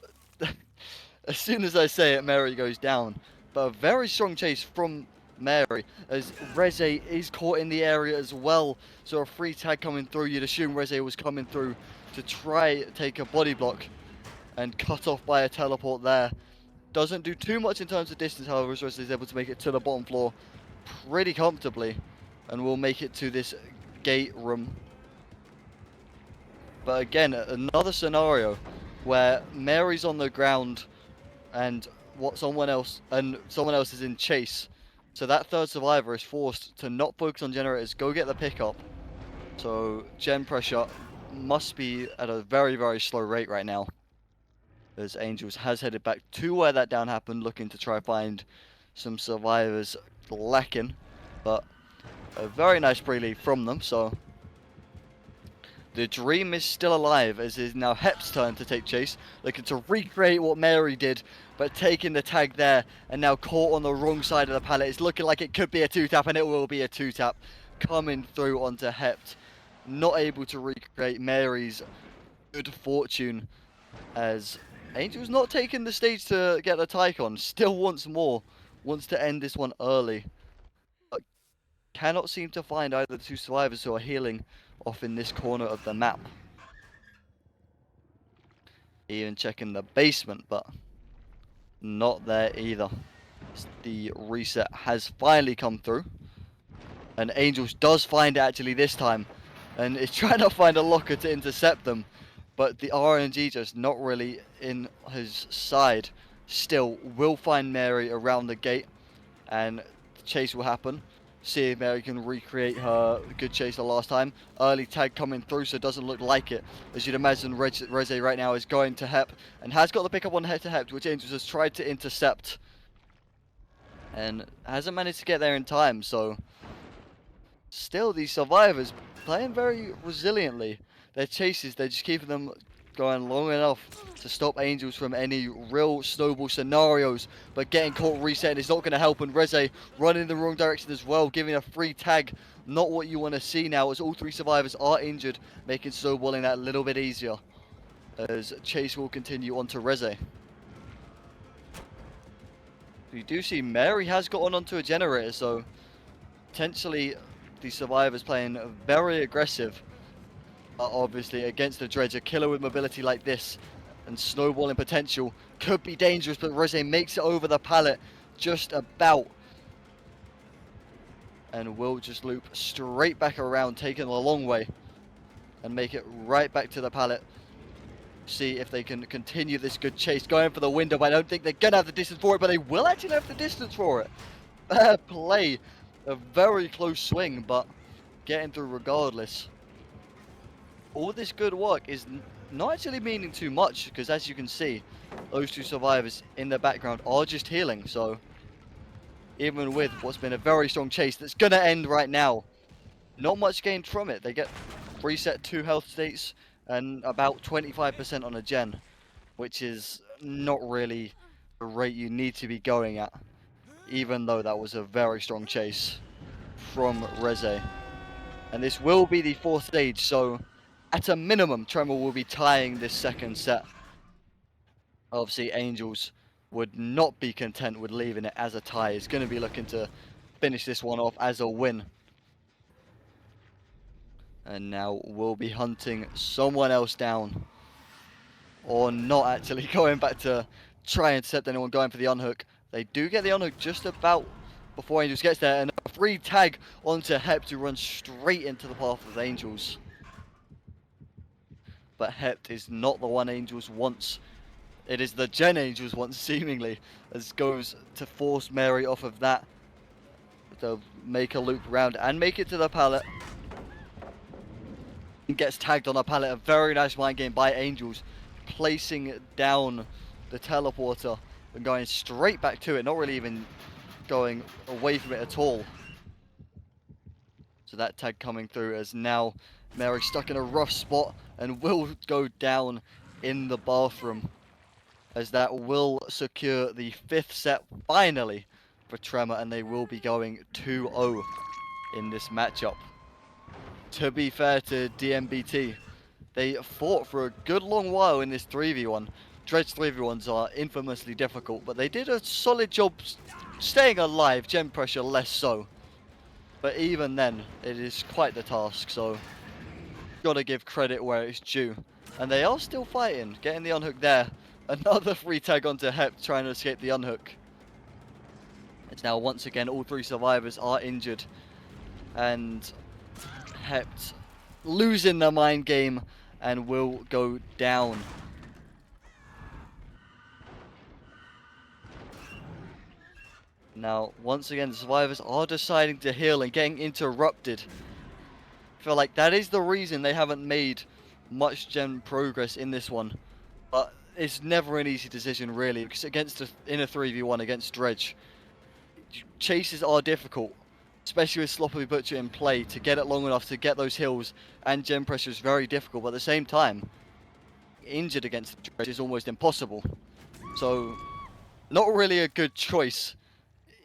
As soon as I say it, Mary goes down. But a very strong chase from Mary, as Reze is caught in the area as well. So a free tag coming through. You'd assume Reze was coming through to try take a body block, and cut off by a teleport there. Doesn't do too much in terms of distance, however, as Reze is able to make it to the bottom floor pretty comfortably, and will make it to this gate room. But again, another scenario where Mary's on the ground and someone else is in chase. So that third survivor is forced to not focus on generators, go get the pickup. So gen pressure must be at a very, very slow rate right now, as Angels has headed back to where that down happened, looking to try find some survivors lacking. But a very nice pre-lead from them, so the dream is still alive, as it is now Hep's turn to take chase, looking to recreate what Mary did, but taking the tag there, and now caught on the wrong side of the pallet. It's looking like it could be a 2-tap, and it will be a 2-tap, coming through onto Hept. Not able to recreate Mary's good fortune, as Angel's not taking the stage to get the Tycon, still wants more, wants to end this one early. But cannot seem to find either the two survivors who are healing off in this corner of the map. Even checking the basement, but not there either. The reset has finally come through, and Angels does find it actually this time, and is trying to find a locker to intercept them, but the RNG just not really in his side. Still will find Mary around the gate, and the chase will happen. See if Mary can recreate her good chase the last time. Early tag coming through, so it doesn't look like it. As you'd imagine, Reze right now is going to Hep, and has got the pickup on head to Hep, which Angels has tried to intercept, and hasn't managed to get there in time. So still, these survivors playing very resiliently. Their chases, they're just keeping them going long enough to stop Angels from any real snowball scenarios, but getting caught resetting is not going to help, and Reze running in the wrong direction as well, giving a free tag. Not what you want to see now, as all three survivors are injured, making snowballing that a little bit easier, as chase will continue on to Reze. You do see Mary has gotten onto a generator, so potentially the survivors playing very aggressive. Obviously against the Dredge, a killer with mobility like this and snowballing potential could be dangerous, but Reze makes it over the pallet just about, and will just loop straight back around, taking the long way, and make it right back to the pallet. See if they can continue this good chase, going for the window, but I don't think they're gonna have the distance for it, but they will actually have the distance for it. Fair play. A very close swing, but getting through regardless. All this good work is not actually meaning too much, because as you can see, those two survivors in the background are just healing. So even with what's been a very strong chase that's going to end right now, not much gained from it. They get reset 2 health states and about 25% on a gen, which is not really the rate you need to be going at, even though that was a very strong chase from Reze. And this will be the 4th stage, so at a minimum, Tremor will be tying this second set. Obviously, Angels would not be content with leaving it as a tie. It's going to be looking to finish this one off as a win. And now we'll be hunting someone else down. Or not actually, going back to try and intercept anyone going for the unhook. They do get the unhook just about before Angels gets there. And a free tag onto Hept, who runs straight into the path of Angels. But Hept is not the one Angels wants. It is the Gen Angels want, seemingly, as goes to force Mary off of that. They'll make a loop around and make it to the pallet. Gets tagged on a pallet. A very nice mind game by Angels, placing down the teleporter and going straight back to it, not really even going away from it at all. So that tag coming through, as now Mary stuck in a rough spot and will go down in the bathroom, as that will secure the 5th set finally for Tremor, and they will be going 2-0 in this matchup. To be fair to DMBT, they fought for a good long while in this 3v1. Dredge 3v1s are infamously difficult, but they did a solid job staying alive, gen pressure less so. But even then, it is quite the task, so gotta give credit where it's due. And they are still fighting, getting the unhook there. Another free tag onto Hept, trying to escape the unhook. It's now once again all 3 survivors are injured, and Hept losing the mind game and will go down. Now, once again, the survivors are deciding to heal and getting interrupted. I feel like that is the reason they haven't made much gen progress in this one. But it's never an easy decision, really, because in a 3v1 against Dredge, chases are difficult, especially with Sloppy Butcher in play. To get it long enough to get those hills and gen pressure is very difficult, but at the same time, injured against Dredge is almost impossible. So, not really a good choice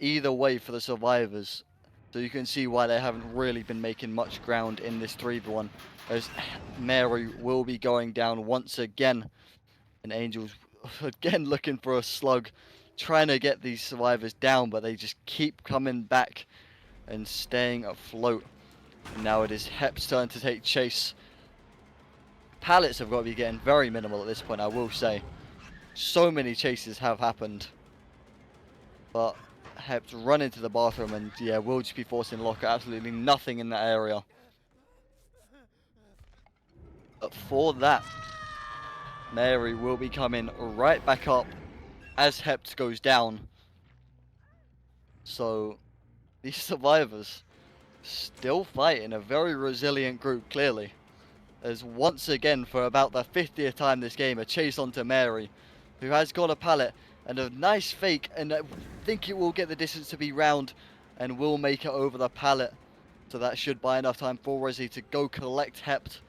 either way for the survivors. So you can see why they haven't really been making much ground in this 3v1, as Mary will be going down once again, and Angels again looking for a slug, trying to get these survivors down, but they just keep coming back and staying afloat. And now it is Hep's turn to take chase. Pallets have got to be getting very minimal at this point, I will say. So many chases have happened, but Hep's run into the bathroom and yeah, will just be forcing locker. Absolutely nothing in that area. But for that, Mary will be coming right back up as Hept goes down. So these survivors still fighting, a very resilient group clearly. As once again, for about the 50th time this game, a chase onto Mary, who has got a pallet and a nice fake, and I think it will get the distance to be round and will make it over the pallet. So that should buy enough time for Resi to go collect Hept.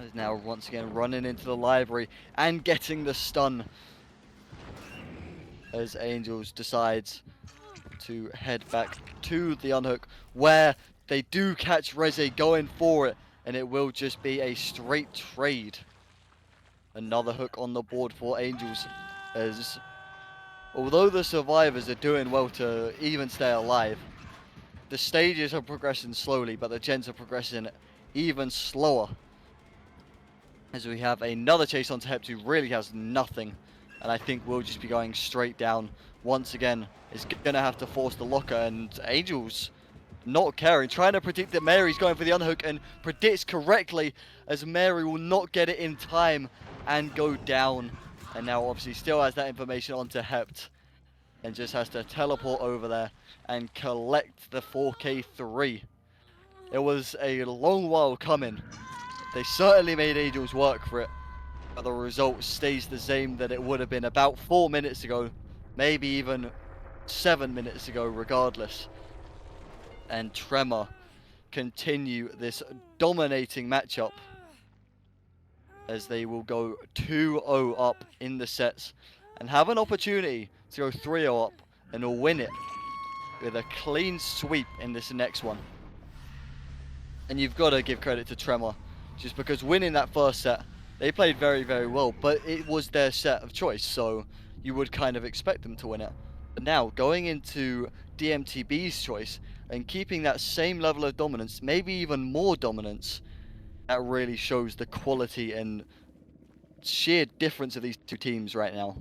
Is now once again running into the library and getting the stun, as Angels decides to head back to the unhook, where they do catch Resi going for it, and it will just be a straight trade. Another hook on the board for Angels, as although the survivors are doing well to even stay alive, the stages are progressing slowly, but the gens are progressing even slower. As we have another chase onto Hept, who really has nothing, and I think we'll just be going straight down. Once again, is going to have to force the locker, and Angels not caring, trying to predict that Mary's going for the unhook, and predicts correctly, as Mary will not get it in time and go down. And now obviously still has that information onto Hept, and just has to teleport over there and collect the 4K3. It was a long while coming. They certainly made Angels work for it, but the result stays the same that it would have been about 4 minutes ago, maybe even 7 minutes ago regardless. And Tremor continue this dominating matchup, as they will go 2-0 up in the sets and have an opportunity to go 3-0 up and will win it with a clean sweep in this next one. And you've got to give credit to Tremor. just because winning that first set, they played very, very well, but it was their set of choice, so you would kind of expect them to win it. But now, going into DMTB's choice and keeping that same level of dominance, maybe even more dominance, that really shows the quality and sheer difference of these two teams right now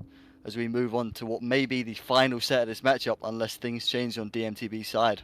as we move on to what may be the final set of this matchup unless things change on DMTB's side.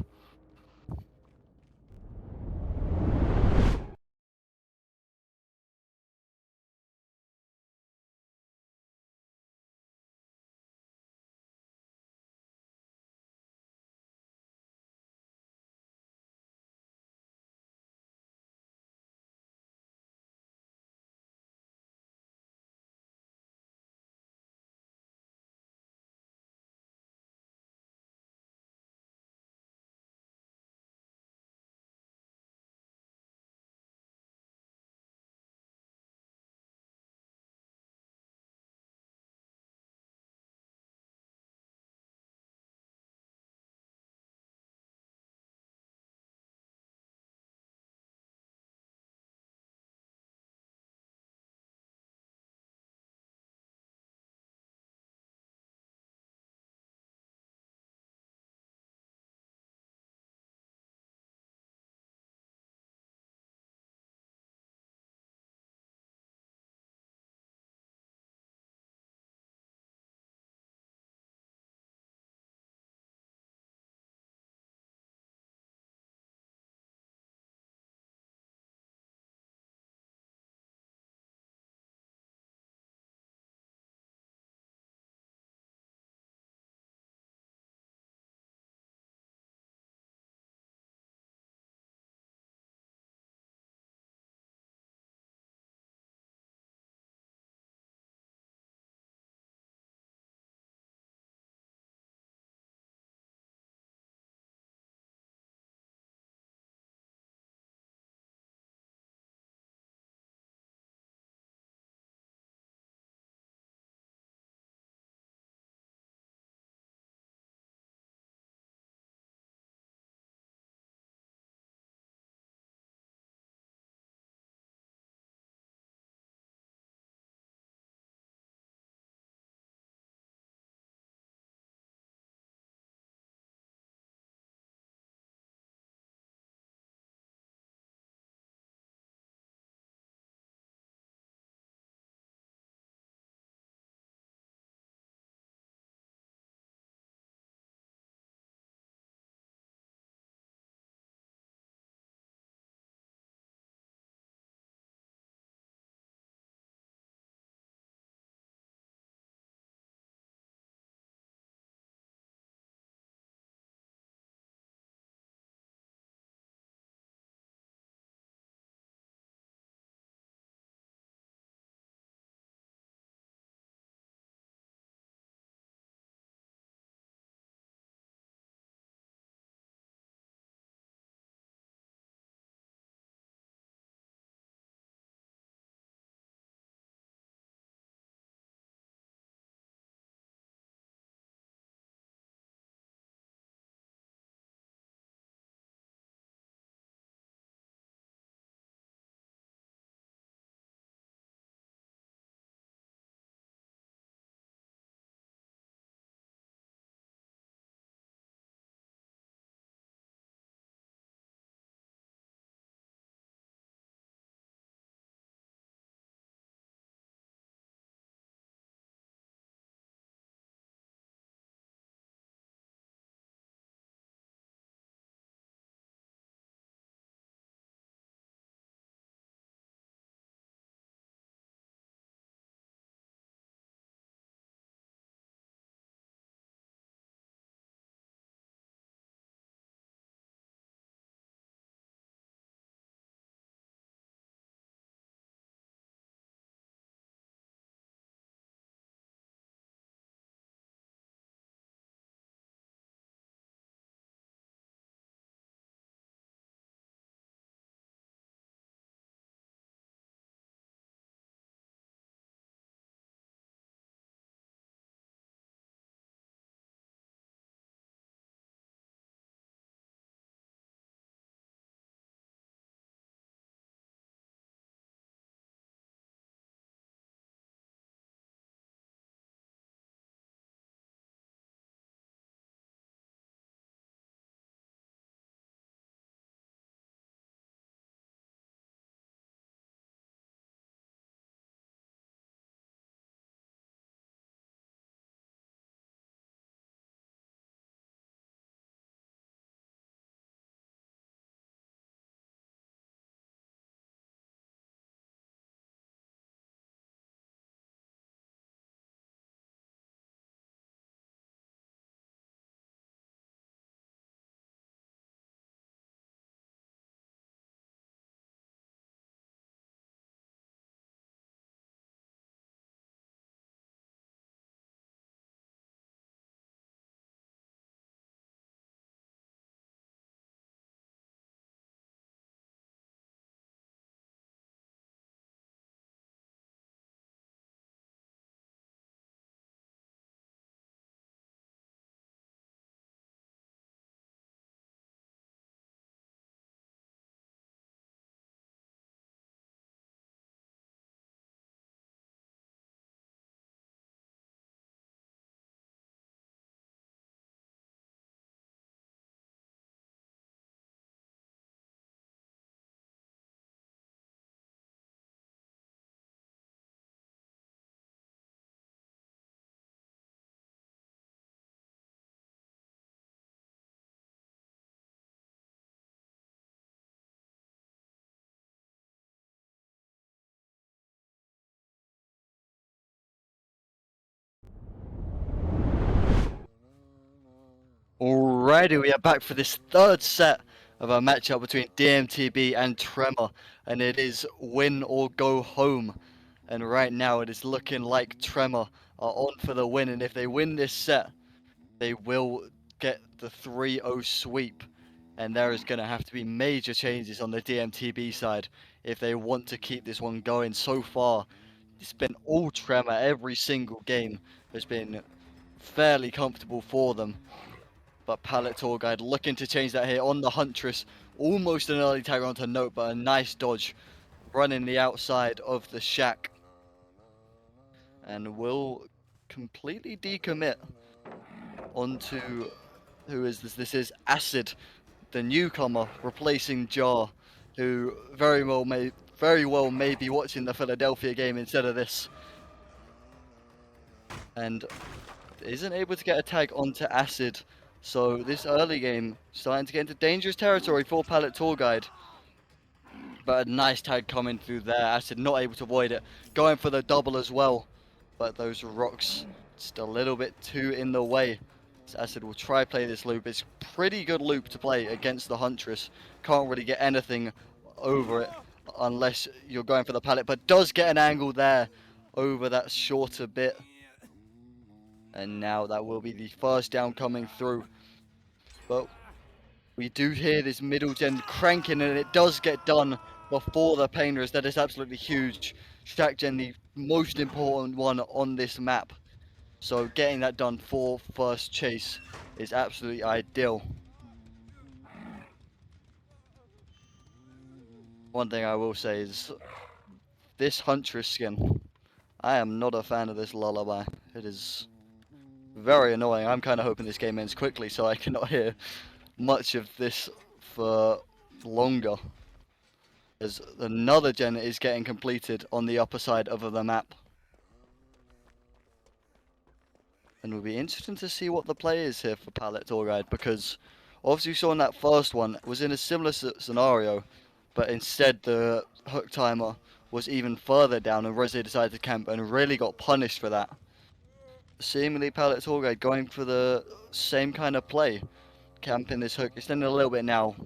Alrighty, we are back for this third set of our matchup between DMTB and Tremor, and it is win or go home. And right now, it is looking like Tremor are on for the win, and if they win this set, they will get the 3-0 sweep. And there is going to have to be major changes on the DMTB side if they want to keep this one going. So far, it's been all Tremor. Every single game has been fairly comfortable for them. But Pallet Tour Guide looking to change that here on the Huntress. Almost an early tag onto Note, but a nice dodge. Running the outside of the shack. And will completely decommit onto... Who is this? This is Acid, the newcomer, replacing Jar, who very well may be watching the Philadelphia game instead of this. And isn't able to get a tag onto Acid. So this early game starting to get into dangerous territory for Pallet Tour Guide. But a nice tag coming through there. Acid not able to avoid it. Going for the double as well. But those rocks just a little bit too in the way. So Acid will try play this loop. It's pretty good loop to play against the Huntress. Can't really get anything over it unless you're going for the pallet. But does get an angle there over that shorter bit. And now that will be the first down coming through. But we do hear this middle gen cranking, and it does get done before the painers. That is absolutely huge. Shack gen, the most important one on this map. So getting that done for first chase is absolutely ideal. One thing I will say is this Huntress skin. I am not a fan of this lullaby. It is very annoying. I'm kind of hoping this game ends quickly so I cannot hear much of this for longer. As another gen is getting completed on the upper side of the map. And it'll be interesting to see what the play is here for Pallet Tour Guide, because obviously you saw in that first one was in a similar scenario, but instead the hook timer was even further down and Rosé decided to camp and really got punished for that. Seemingly Pallet Tour Guide going for the same kind of play, camping this hook, extending a little bit now.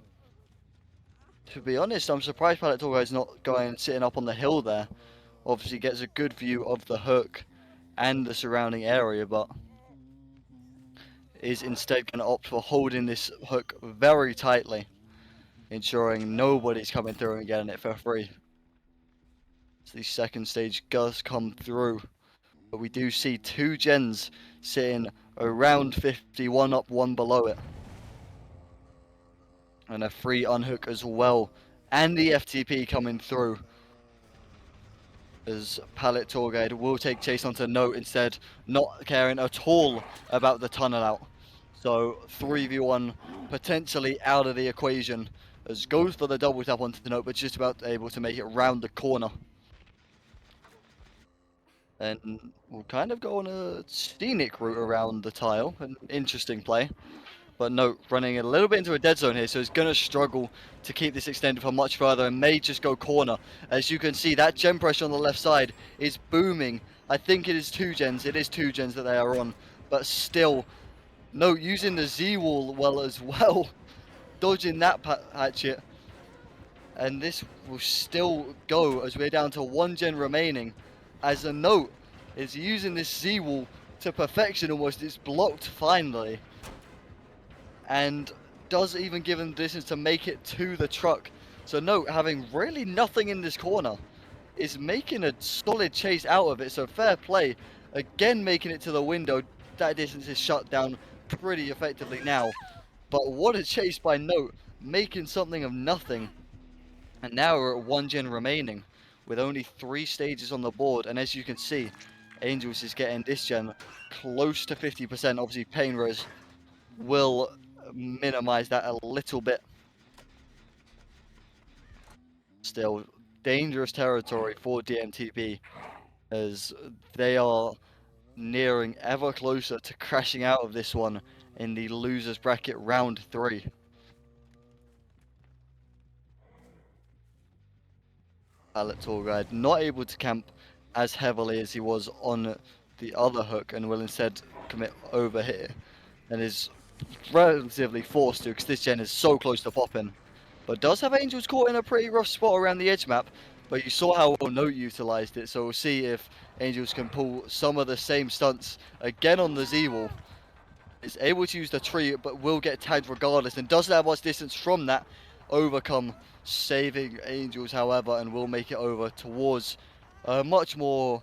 To be honest, I'm surprised Pallet Tour Guide's not going and sitting up on the hill there. Obviously gets a good view of the hook and the surrounding area, but is instead going to opt for holding this hook very tightly, ensuring nobody's coming through and getting it for free. So the second stage does come through, but we do see two gens sitting around 50, one up, one below it. And a free unhook as well, and the FTP coming through. As Pallet Tour Guide will take chase onto Note instead, not caring at all about the tunnel out. So 3v1 potentially out of the equation, as goes for the double tap onto the Note, but just about able to make it round the corner. And we'll kind of go on a scenic route around the tile, an interesting play. But Note running a little bit into a dead zone here, so he's going to struggle to keep this extended for much further and may just go corner. As you can see, that gen pressure on the left side is booming. I think it is two gens. It is two gens that they are on. But still, Note using the Z-wall well as well. Dodging that hatchet. And this will still go as we're down to one gen remaining. As a Note is using this Z-wall to perfection almost. It's blocked finally. And does even give him distance to make it to the truck. So Note, having really nothing in this corner, is making a solid chase out of it. So fair play. Again making it to the window. That distance is shut down pretty effectively now. But what a chase by Note, making something of nothing. And now we're at one gen remaining, with only 3 stages on the board. And as you can see, Angels is getting this gen close to 50%. Obviously Pain Res will minimize that a little bit. Still dangerous territory for DMTB, as they are nearing ever closer to crashing out of this one in the losers bracket round 3. Pallet Tour Guide not able to camp as heavily as he was on the other hook and will instead commit over here, and is relatively forced to, because this gen is so close to popping. But does have Angels caught in a pretty rough spot around the edge map. But you saw how well Note utilised it, so we'll see if Angels can pull some of the same stunts again on the Z-Wall. Is able to use the tree, but will get tagged regardless, and doesn't have much distance from that overcome, saving Angels, however, and will make it over towards a much more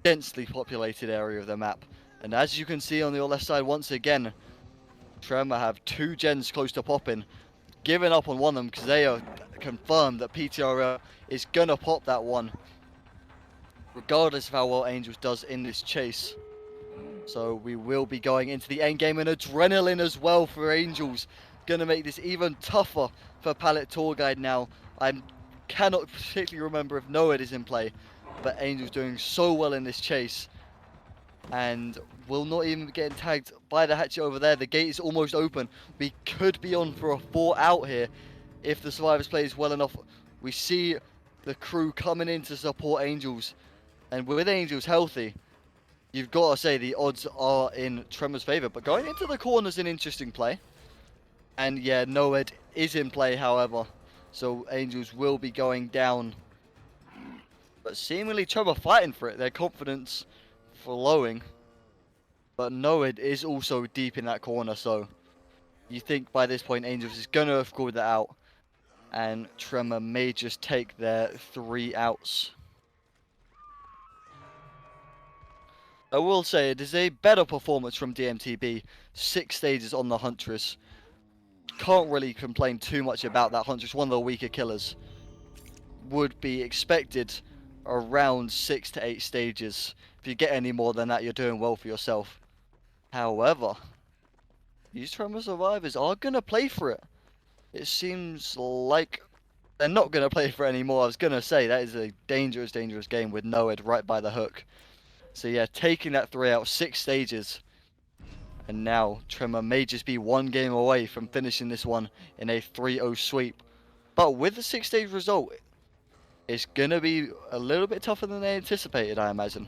densely populated area of the map. And as you can see on your left side, once again, Tremor have two gens close to popping, giving up on one of them because they are confirmed that PTRL is gonna pop that one, regardless of how well Angels does in this chase. So we will be going into the end game, and adrenaline as well for Angels. Gonna make this even tougher for Pallet Tour Guide now. I cannot particularly remember if Noed is in play, but Angels doing so well in this chase. And will not even be getting tagged by the hatchet over there. The gate is almost open. We could be on for a 4 out here if the Survivors plays well enough. We see the crew coming in to support Angels. And with Angels healthy, you've got to say the odds are in Tremor's favour. But going into the corner is an interesting play. And yeah, Noed is in play, however. So Angels will be going down. But seemingly Tremor fighting for it. Their confidence flowing. But Noed is also deep in that corner. So you think by this point Angels is going to have called that out. And Tremor may just take their 3 outs. I will say it is a better performance from DMTB. 6 stages on the Huntress. Can't really complain too much about that Huntress. One of the weaker killers. Would be expected around 6 to 8 stages. If you get any more than that, you're doing well for yourself. However, these Tremor survivors are going to play for it. It seems like they're not going to play for it anymore. I was going to say that is a dangerous, dangerous game with Noed right by the hook. So yeah, taking that 3 out, 6 stages. And now Tremor may just be 1 game away from finishing this one in a 3-0 sweep. But with the 6-stage result, it's going to be a little bit tougher than they anticipated, I imagine.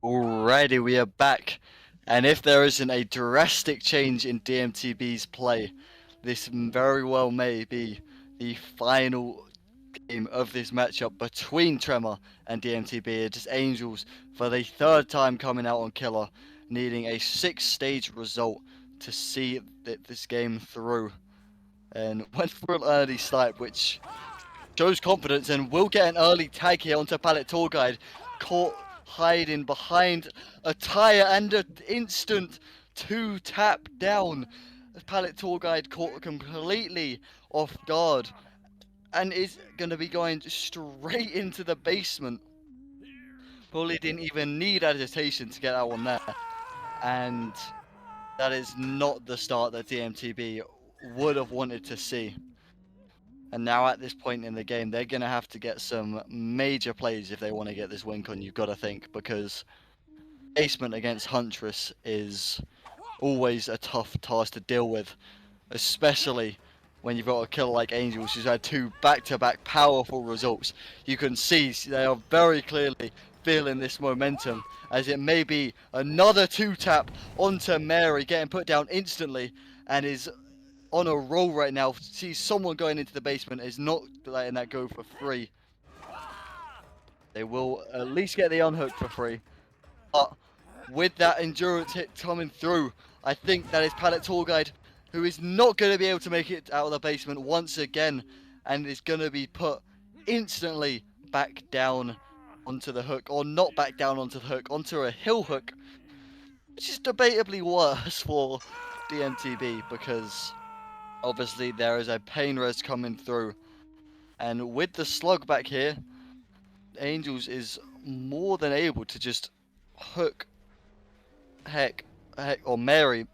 Alrighty, we are back. And if there isn't a drastic change in DMTB's play, this very well may be the final game of this matchup between Tremor and DMTB. It's just Angels for the third time coming out on Killer, needing a 6-stage result to see this game through. And went for an early snipe, which shows confidence, and will get an early tag here onto Pallet Tour Guide. Caught hiding behind a tire and an instant 2-tap down. Pallet Tour Guide caught completely off guard and is going to be going straight into the basement. Probably didn't even need agitation to get that one there. And that is not the start that DMTB would have wanted to see. And now at this point in the game, they're going to have to get some major plays if they want to get this win con, you've got to think, because basement against Huntress is always a tough task to deal with, especially when you've got a killer like Angels who's had 2 back-to-back powerful results. You can see they are very clearly feeling this momentum, as it may be another 2-tap onto Mary, getting put down instantly, and is on a roll right now. Sees someone going into the basement, is not letting that go for free. They will at least get the unhook for free. But with that endurance hit coming through, I think that is Pallet Tour Guide, who is not going to be able to make it out of the basement once again, and is going to be put instantly back down onto the hook, or not back down onto the hook, onto a hill hook, which is debatably worse for DMTB, because obviously there is a pain res coming through, and with the slug back here, Angels is more than able to just hook Heck, or Mary,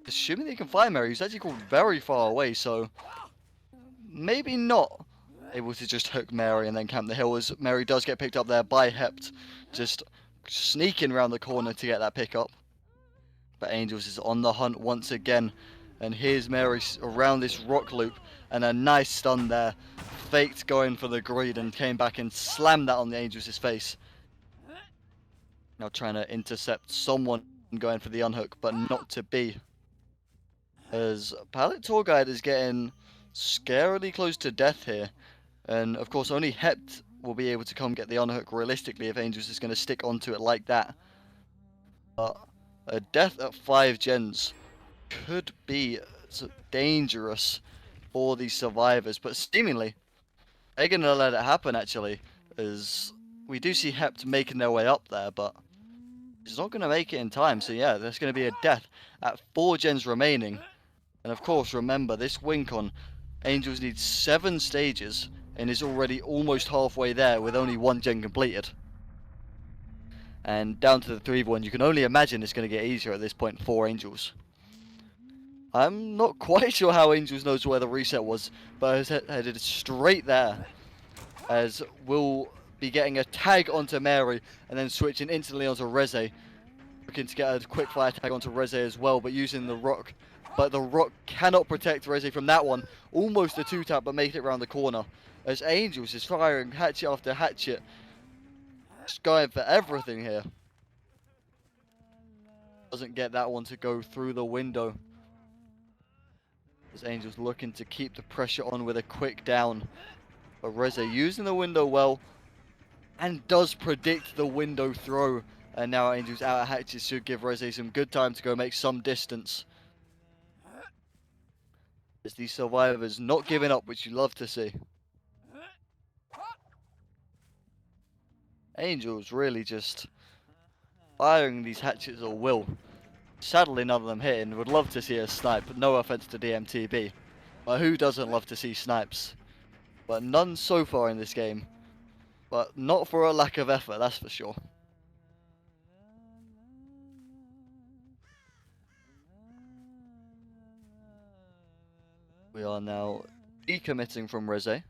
assuming they can find Mary, who's actually called very far away, so maybe not able to just hook Mary and then camp the hill, as Mary does get picked up there by Hept, just sneaking around the corner to get that pickup. But Angels is on the hunt once again, and here's Mary around this rock loop, and a nice stun there, faked going for the greed and came back and slammed that on the Angels' face. Now trying to intercept someone going for the unhook, but not to be. As Pallet Tour Guide is getting scarily close to death here. And of course only Hept will be able to come get the unhook realistically if Angels is going to stick onto it like that. But a death at 5 gens could be dangerous for these survivors. But seemingly, they're going to let it happen actually. As we do see Hept making their way up there, but he's not going to make it in time. So yeah, there's going to be a death at 4 gens remaining. And of course, remember, this win con, Angels needs 7 stages and is already almost halfway there with only 1 gen completed. And down to the 3v1, you can only imagine it's going to get easier at this point for Angels. I'm not quite sure how Angels knows where the reset was, but has headed straight there, as we'll be getting a tag onto Mary and then switching instantly onto Reze. Looking to get a quick fire tag onto Reze as well, but using the rock. But the rock cannot protect Reze from that one. Almost a 2-tap, but make it around the corner. As Angels is firing hatchet after hatchet. Just going for everything here. Doesn't get that one to go through the window. As Angels looking to keep the pressure on with a quick down. But Reze using the window well. And does predict the window throw. And now Angels out of hatches should give Reze some good time to go make some distance. As these survivors not giving up, which you love to see. Angels really just firing these hatchets at will. Sadly none of them hitting. Would love to see a snipe, no offense to DMTB. But who doesn't love to see snipes? But none so far in this game. But not for a lack of effort, that's for sure. We are now decommitting from Reze.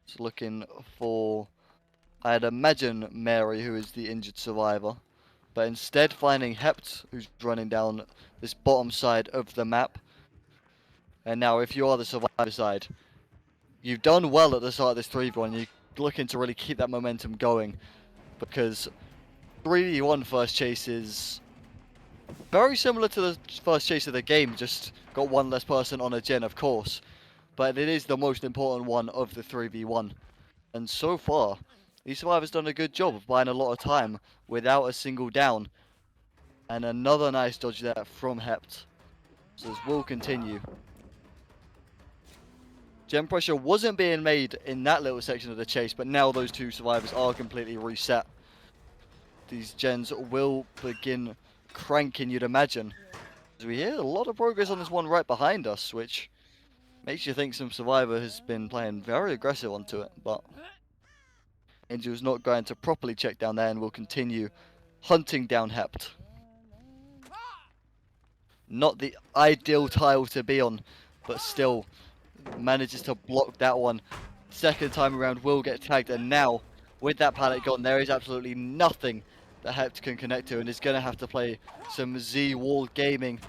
Just looking for, I'd imagine, Mary, who is the injured survivor. But instead finding Hept, who's running down this bottom side of the map. And now if you are the survivor side, you've done well at the start of this 3v1. You're looking to really keep that momentum going. Because 3v1 first chase is very similar to the first chase of the game, just got one less person on a gen, of course. But it is the most important one of the 3v1. And so far, these survivors done a good job of buying a lot of time without a single down. And another nice dodge there from Hept. So this will continue. Gen pressure wasn't being made in that little section of the chase, but now those two survivors are completely reset. These gens will begin cranking, you'd imagine. As we hear a lot of progress on this one right behind us, which makes you think some survivor has been playing very aggressive onto it, but Angel's not going to properly check down there and will continue hunting down Hept. Not the ideal tile to be on, but still manages to block that one. Second time around will get tagged, and now with that pallet gone, there is absolutely nothing that Hept can connect to, and is going to have to play some Z-Wall gaming.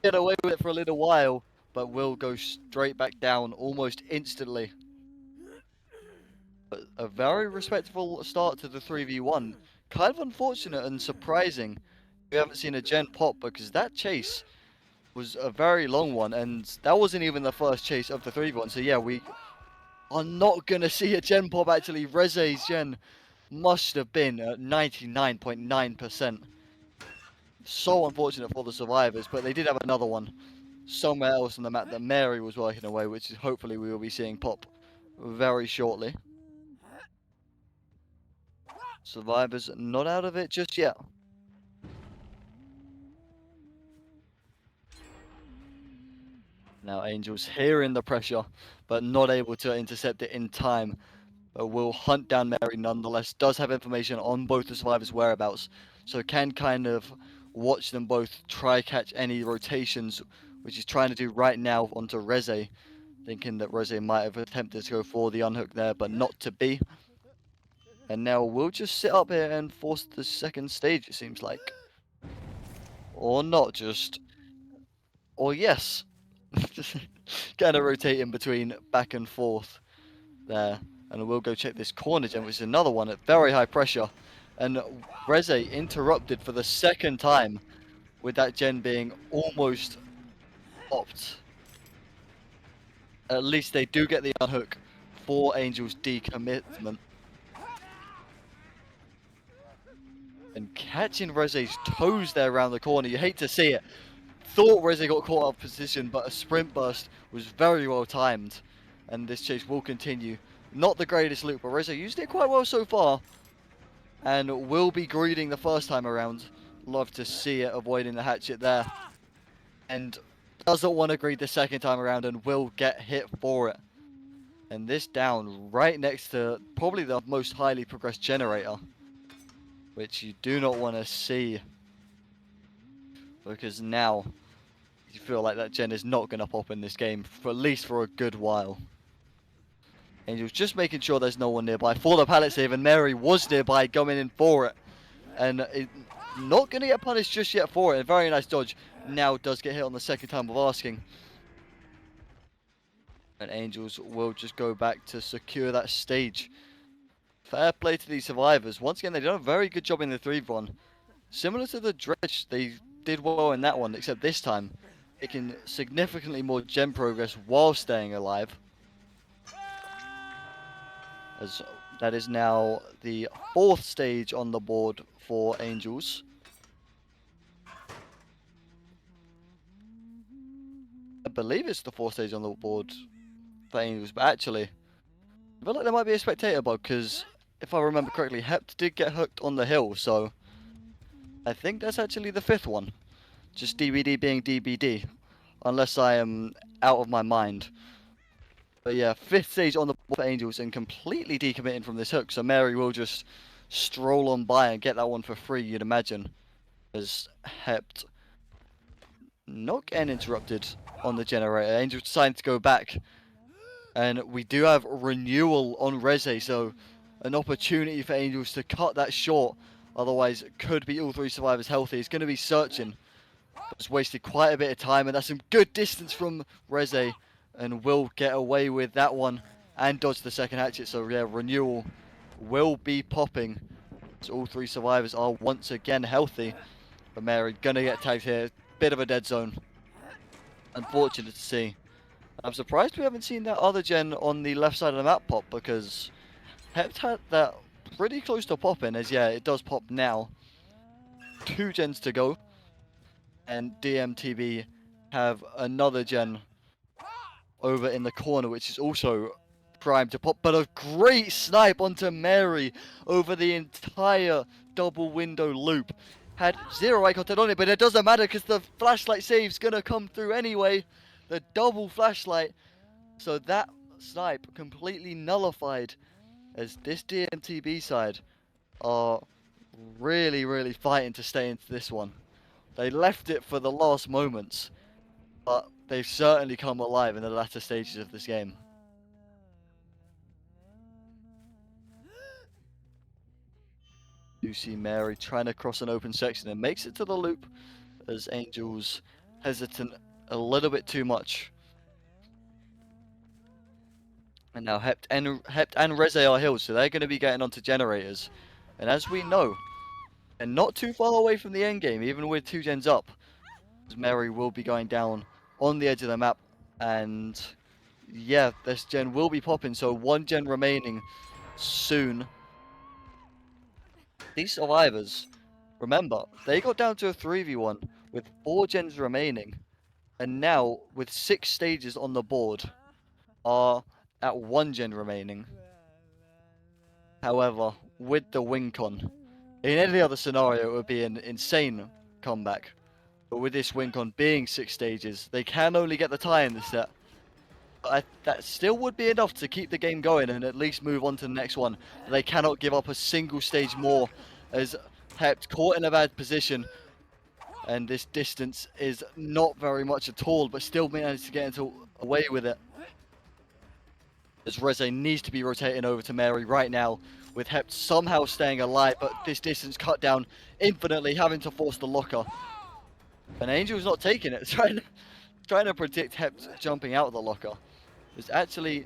Get away with it for a little while, but will go straight back down almost instantly. But a very respectable start to the 3v1. Kind of unfortunate and surprising we haven't seen a gen pop, because that chase was a very long one, and that wasn't even the first chase of the 3v1. So yeah, we are not going to see a gen pop actually. Reze's gen must have been at 99.9%. So unfortunate for the survivors, but they did have another one somewhere else on the map that Mary was working away, which is hopefully we will be seeing pop very shortly. Survivors not out of it just yet. Now Angel's hearing the pressure, but not able to intercept it in time. But will hunt down Mary nonetheless. Does have information on both the survivors' whereabouts, so can kind of watch them both try catch any rotations, which he's trying to do right now onto Reze, thinking that Reze might have attempted to go for the unhook there, but not to be. And now we'll just sit up here and force the second stage, it seems like. Or not, just... Or yes. Just kind of rotating between back and forth there. And we'll go check this corner gen, which is another one at very high pressure. And Reze interrupted for the second time, with that gen being almost popped. At least they do get the unhook for Angel's decommitment. And catching Reze's toes there around the corner, you hate to see it. Thought Reze got caught out of position, but a sprint burst was very well timed. And this chase will continue. Not the greatest loop, but Reze used it quite well so far. And will be greeting the first time around. Love to see it, avoiding the hatchet there. And doesn't want to greet the second time around and will get hit for it. And this down right next to probably the most highly progressed generator, which you do not want to see. Because now you feel like that gen is not going to pop in this game, for at least for a good while. Angel's just making sure there's no one nearby for the pallet save, and Mary was nearby going in for it. And not going to get punished just yet for it. A very nice dodge. Now does get hit on the second time of asking. And Angels will just go back to secure that stage. Fair play to these survivors. Once again, they've done a very good job in the 3v1. Similar to the Dredge, they did well in that one, except this time making significantly more gen progress while staying alive. As that is now the 4th stage on the board for Angels. I believe it's the 4th stage on the board for Angels, but actually, I feel like there might be a spectator bug, because if I remember correctly, Hept did get hooked on the hill, so I think that's actually the 5th one. Just DBD being DBD, unless I am out of my mind. But yeah, 5th stage on the board for Angels and completely decommitting from this hook, so Mary will just stroll on by and get that one for free, you'd imagine. As Hept not getting interrupted on the generator. Angels deciding to go back. And we do have renewal on Reze, so an opportunity for Angels to cut that short. Otherwise, it could be all 3 survivors healthy. He's going to be searching. It's wasted quite a bit of time, and that's some good distance from Reze. And will get away with that one and dodge the second hatchet. So yeah, renewal will be popping So all three survivors are once again healthy. But Mary gonna get tagged here. Bit of a dead zone. Unfortunate to see. I'm surprised we haven't seen that other gen on the left side of the map pop, because Hept had that pretty close to popping, as yeah, it does pop now. 2 gens to go. And DMTB have another gen over in the corner, which is also primed to pop. But a great snipe onto Mary over the entire double window loop. Had 0 eye contact on it, but it doesn't matter because the flashlight save's going to come through anyway. The double flashlight. So that snipe completely nullified, as this DMTB side are really fighting to stay into this one. They left it for the last moments, but they've certainly come alive in the latter stages of this game. You see Mary trying to cross an open section and makes it to the loop, as Angel's hesitant a little bit too much. And now Hept and Reze are healed, so they're going to be getting onto generators. And as we know, and not too far away from the end game, even with 2 gens up, as Mary will be going down on the edge of the map. And yeah, this gen will be popping, so 1 gen remaining soon. These survivors, remember, they got down to a 3v1 with 4 gens remaining, and now with 6 stages on the board are at 1 gen remaining. However, with the win con, in any other scenario it would be an insane comeback, but with this win con being 6 stages, they can only get the tie in the set. That still would be enough to keep the game going and at least move on to the next one. They cannot give up a single stage more, as Hept caught in a bad position, and this distance is not very much at all, but still managed to get away with it. As Reze needs to be rotating over to Mary right now, with Hept somehow staying alive, but this distance cut down infinitely, having to force the locker. And Angel's not taking it, trying to predict Hept jumping out of the locker. Is actually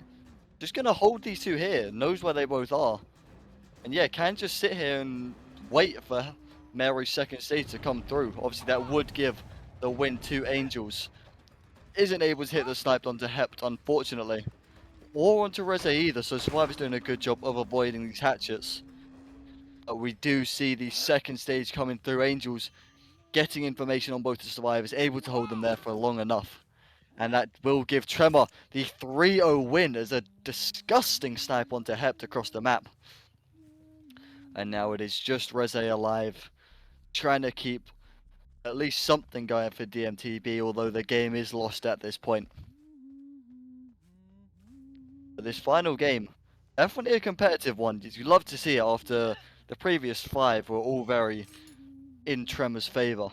just going to hold these 2 here, knows where they both are. And yeah, can just sit here and wait for Mary's second stage to come through. Obviously that would give the win to Angels. Isn't able to hit the snipe onto Hept, unfortunately. Or onto Reze either, so Survivor's doing a good job of avoiding these hatchets. But we do see the second stage coming through. Angels getting information on both the Survivors, able to hold them there for long enough. And that will give Tremor the 3-0 win, as a disgusting snipe onto Hept across the map. And now it is just Reze alive, trying to keep at least something going for DMTB, although the game is lost at this point. But this final game, definitely a competitive one. You love to see it after the previous 5 were all very in Tremor's favour.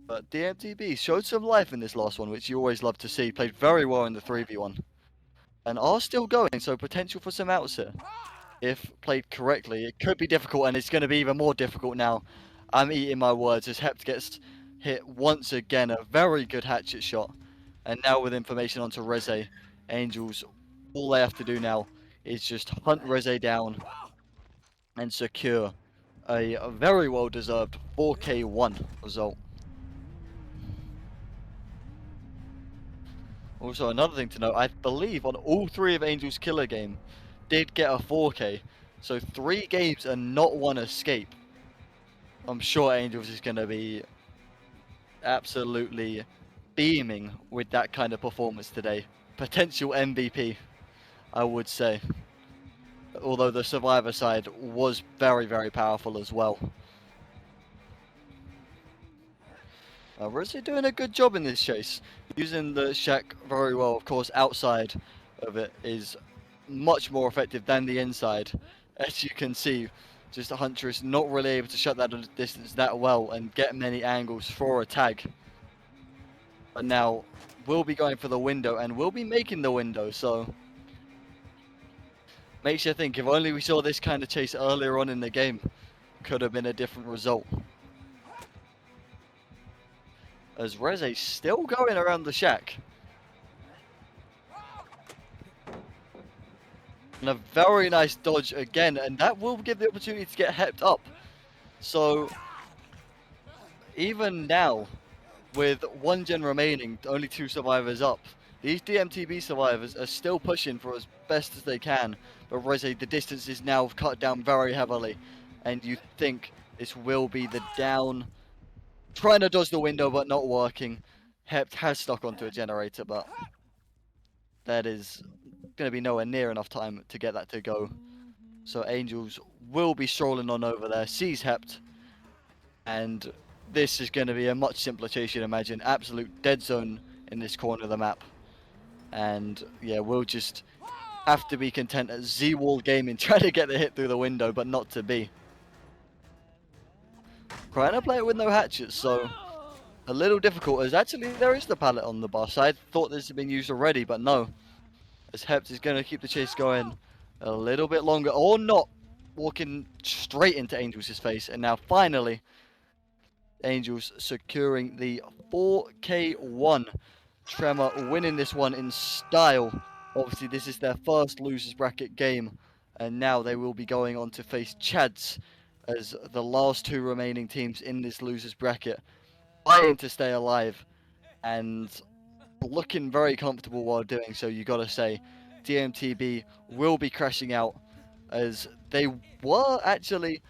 But DMTB showed some life in this last one, which you always love to see. Played very well in the 3v1. And are still going, so potential for some outs here. If played correctly, it could be difficult, and it's going to be even more difficult now. I'm eating my words as Hept gets hit once again. A very good hatchet shot. And now with information onto Reze, Angels, all they have to do now is just hunt Reze down and secure a very well-deserved 4K1 result. Also, another thing to note, I believe on all 3 of Angel's killer game did get a 4K. So 3 games and not 1 escape. I'm sure Angels is going to be absolutely beaming with that kind of performance today. Potential MVP, I would say. Although the Survivor side was very powerful as well. Reze doing a good job in this chase. Using the shack very well, of course. Outside of it is much more effective than the inside. As you can see, just a Huntress not really able to shut that distance that well and get many angles for a tag. But now we'll be going for the window, and we'll be making the window, so makes you think, if only we saw this kind of chase earlier on in the game, could have been a different result. As Reze still going around the shack. And a very nice dodge again, and that will give the opportunity to get hepped up. So even now, with one gen remaining, only 2 survivors up, these DMTB survivors are still pushing for as best as they can. But Reze, the distance is now cut down very heavily, and you think this will be the down. Trying to dodge the window, but not working. Hept has stuck onto a generator, but that is going to be nowhere near enough time to get that to go. So Angels will be strolling on over there, sees Hept, and this is going to be a much simpler chase, you'd imagine. Absolute dead zone in this corner of the map. And yeah, we'll just have to be content at Z-Wall Gaming, trying to get the hit through the window, but not to be. Trying to play it with no hatchets, so a little difficult, as actually there is the pallet on the bus. I thought this had been used already, but no. As Hept is going to keep the chase going a little bit longer, or not. Walking straight into Angels' face, and now finally, Angels securing the 4K1. Tremor winning this one in style. Obviously, this is their first losers bracket game, and now they will be going on to face Chads as the last 2 remaining teams in this losers bracket, fighting to stay alive and looking very comfortable while doing so. You gotta say, DMTB will be crashing out, as they were actually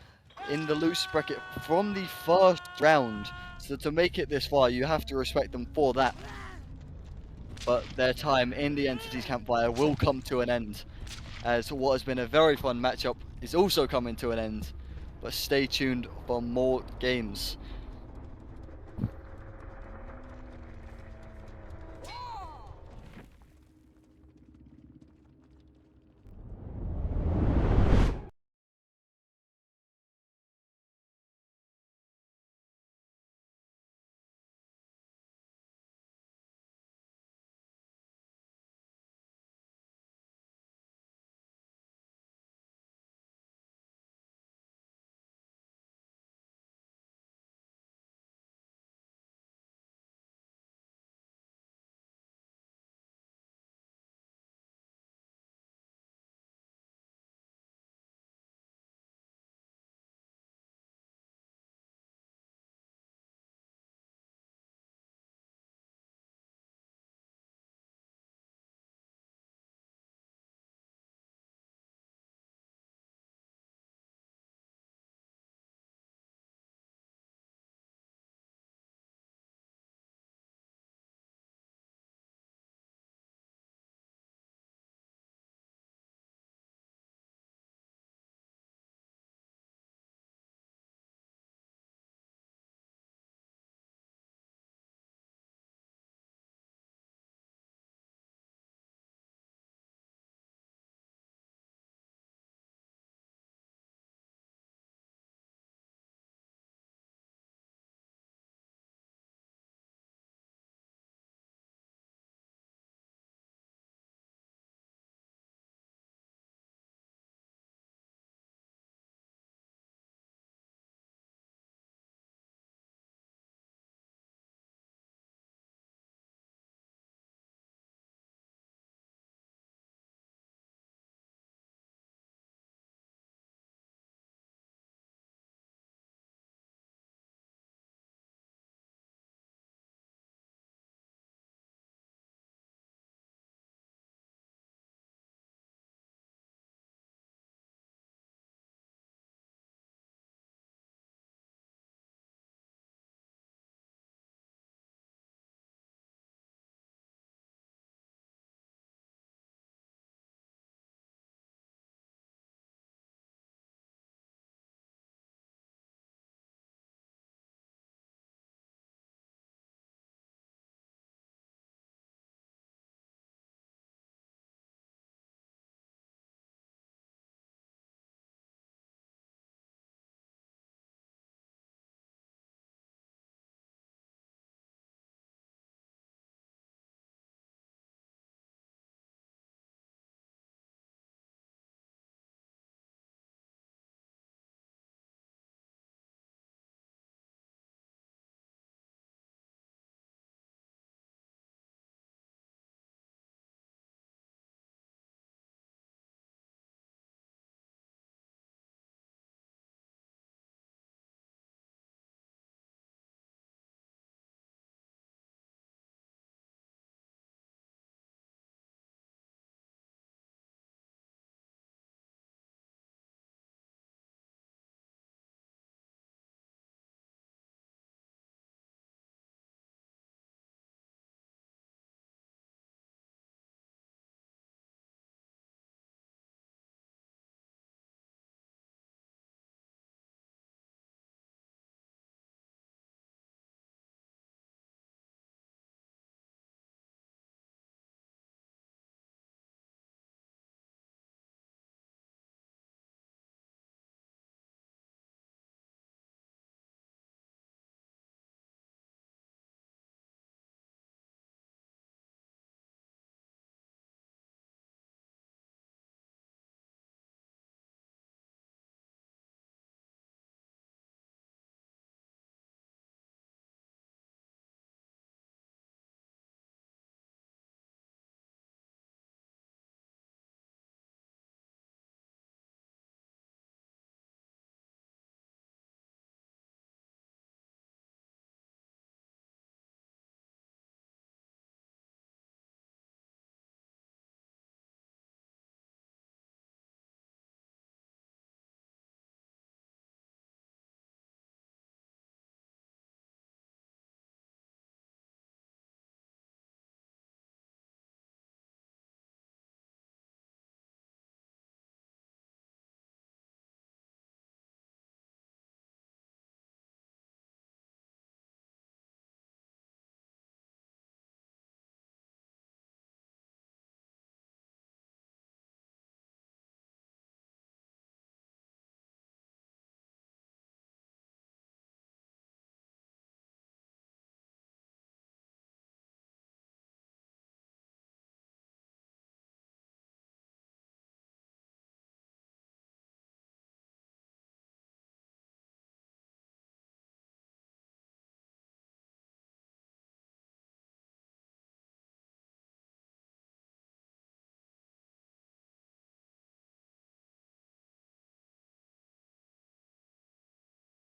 in the loose bracket from the first round. So to make it this far, you have to respect them for that. But their time in the Entities Campfire will come to an end, as what has been a very fun matchup is also coming to an end. But stay tuned for more games.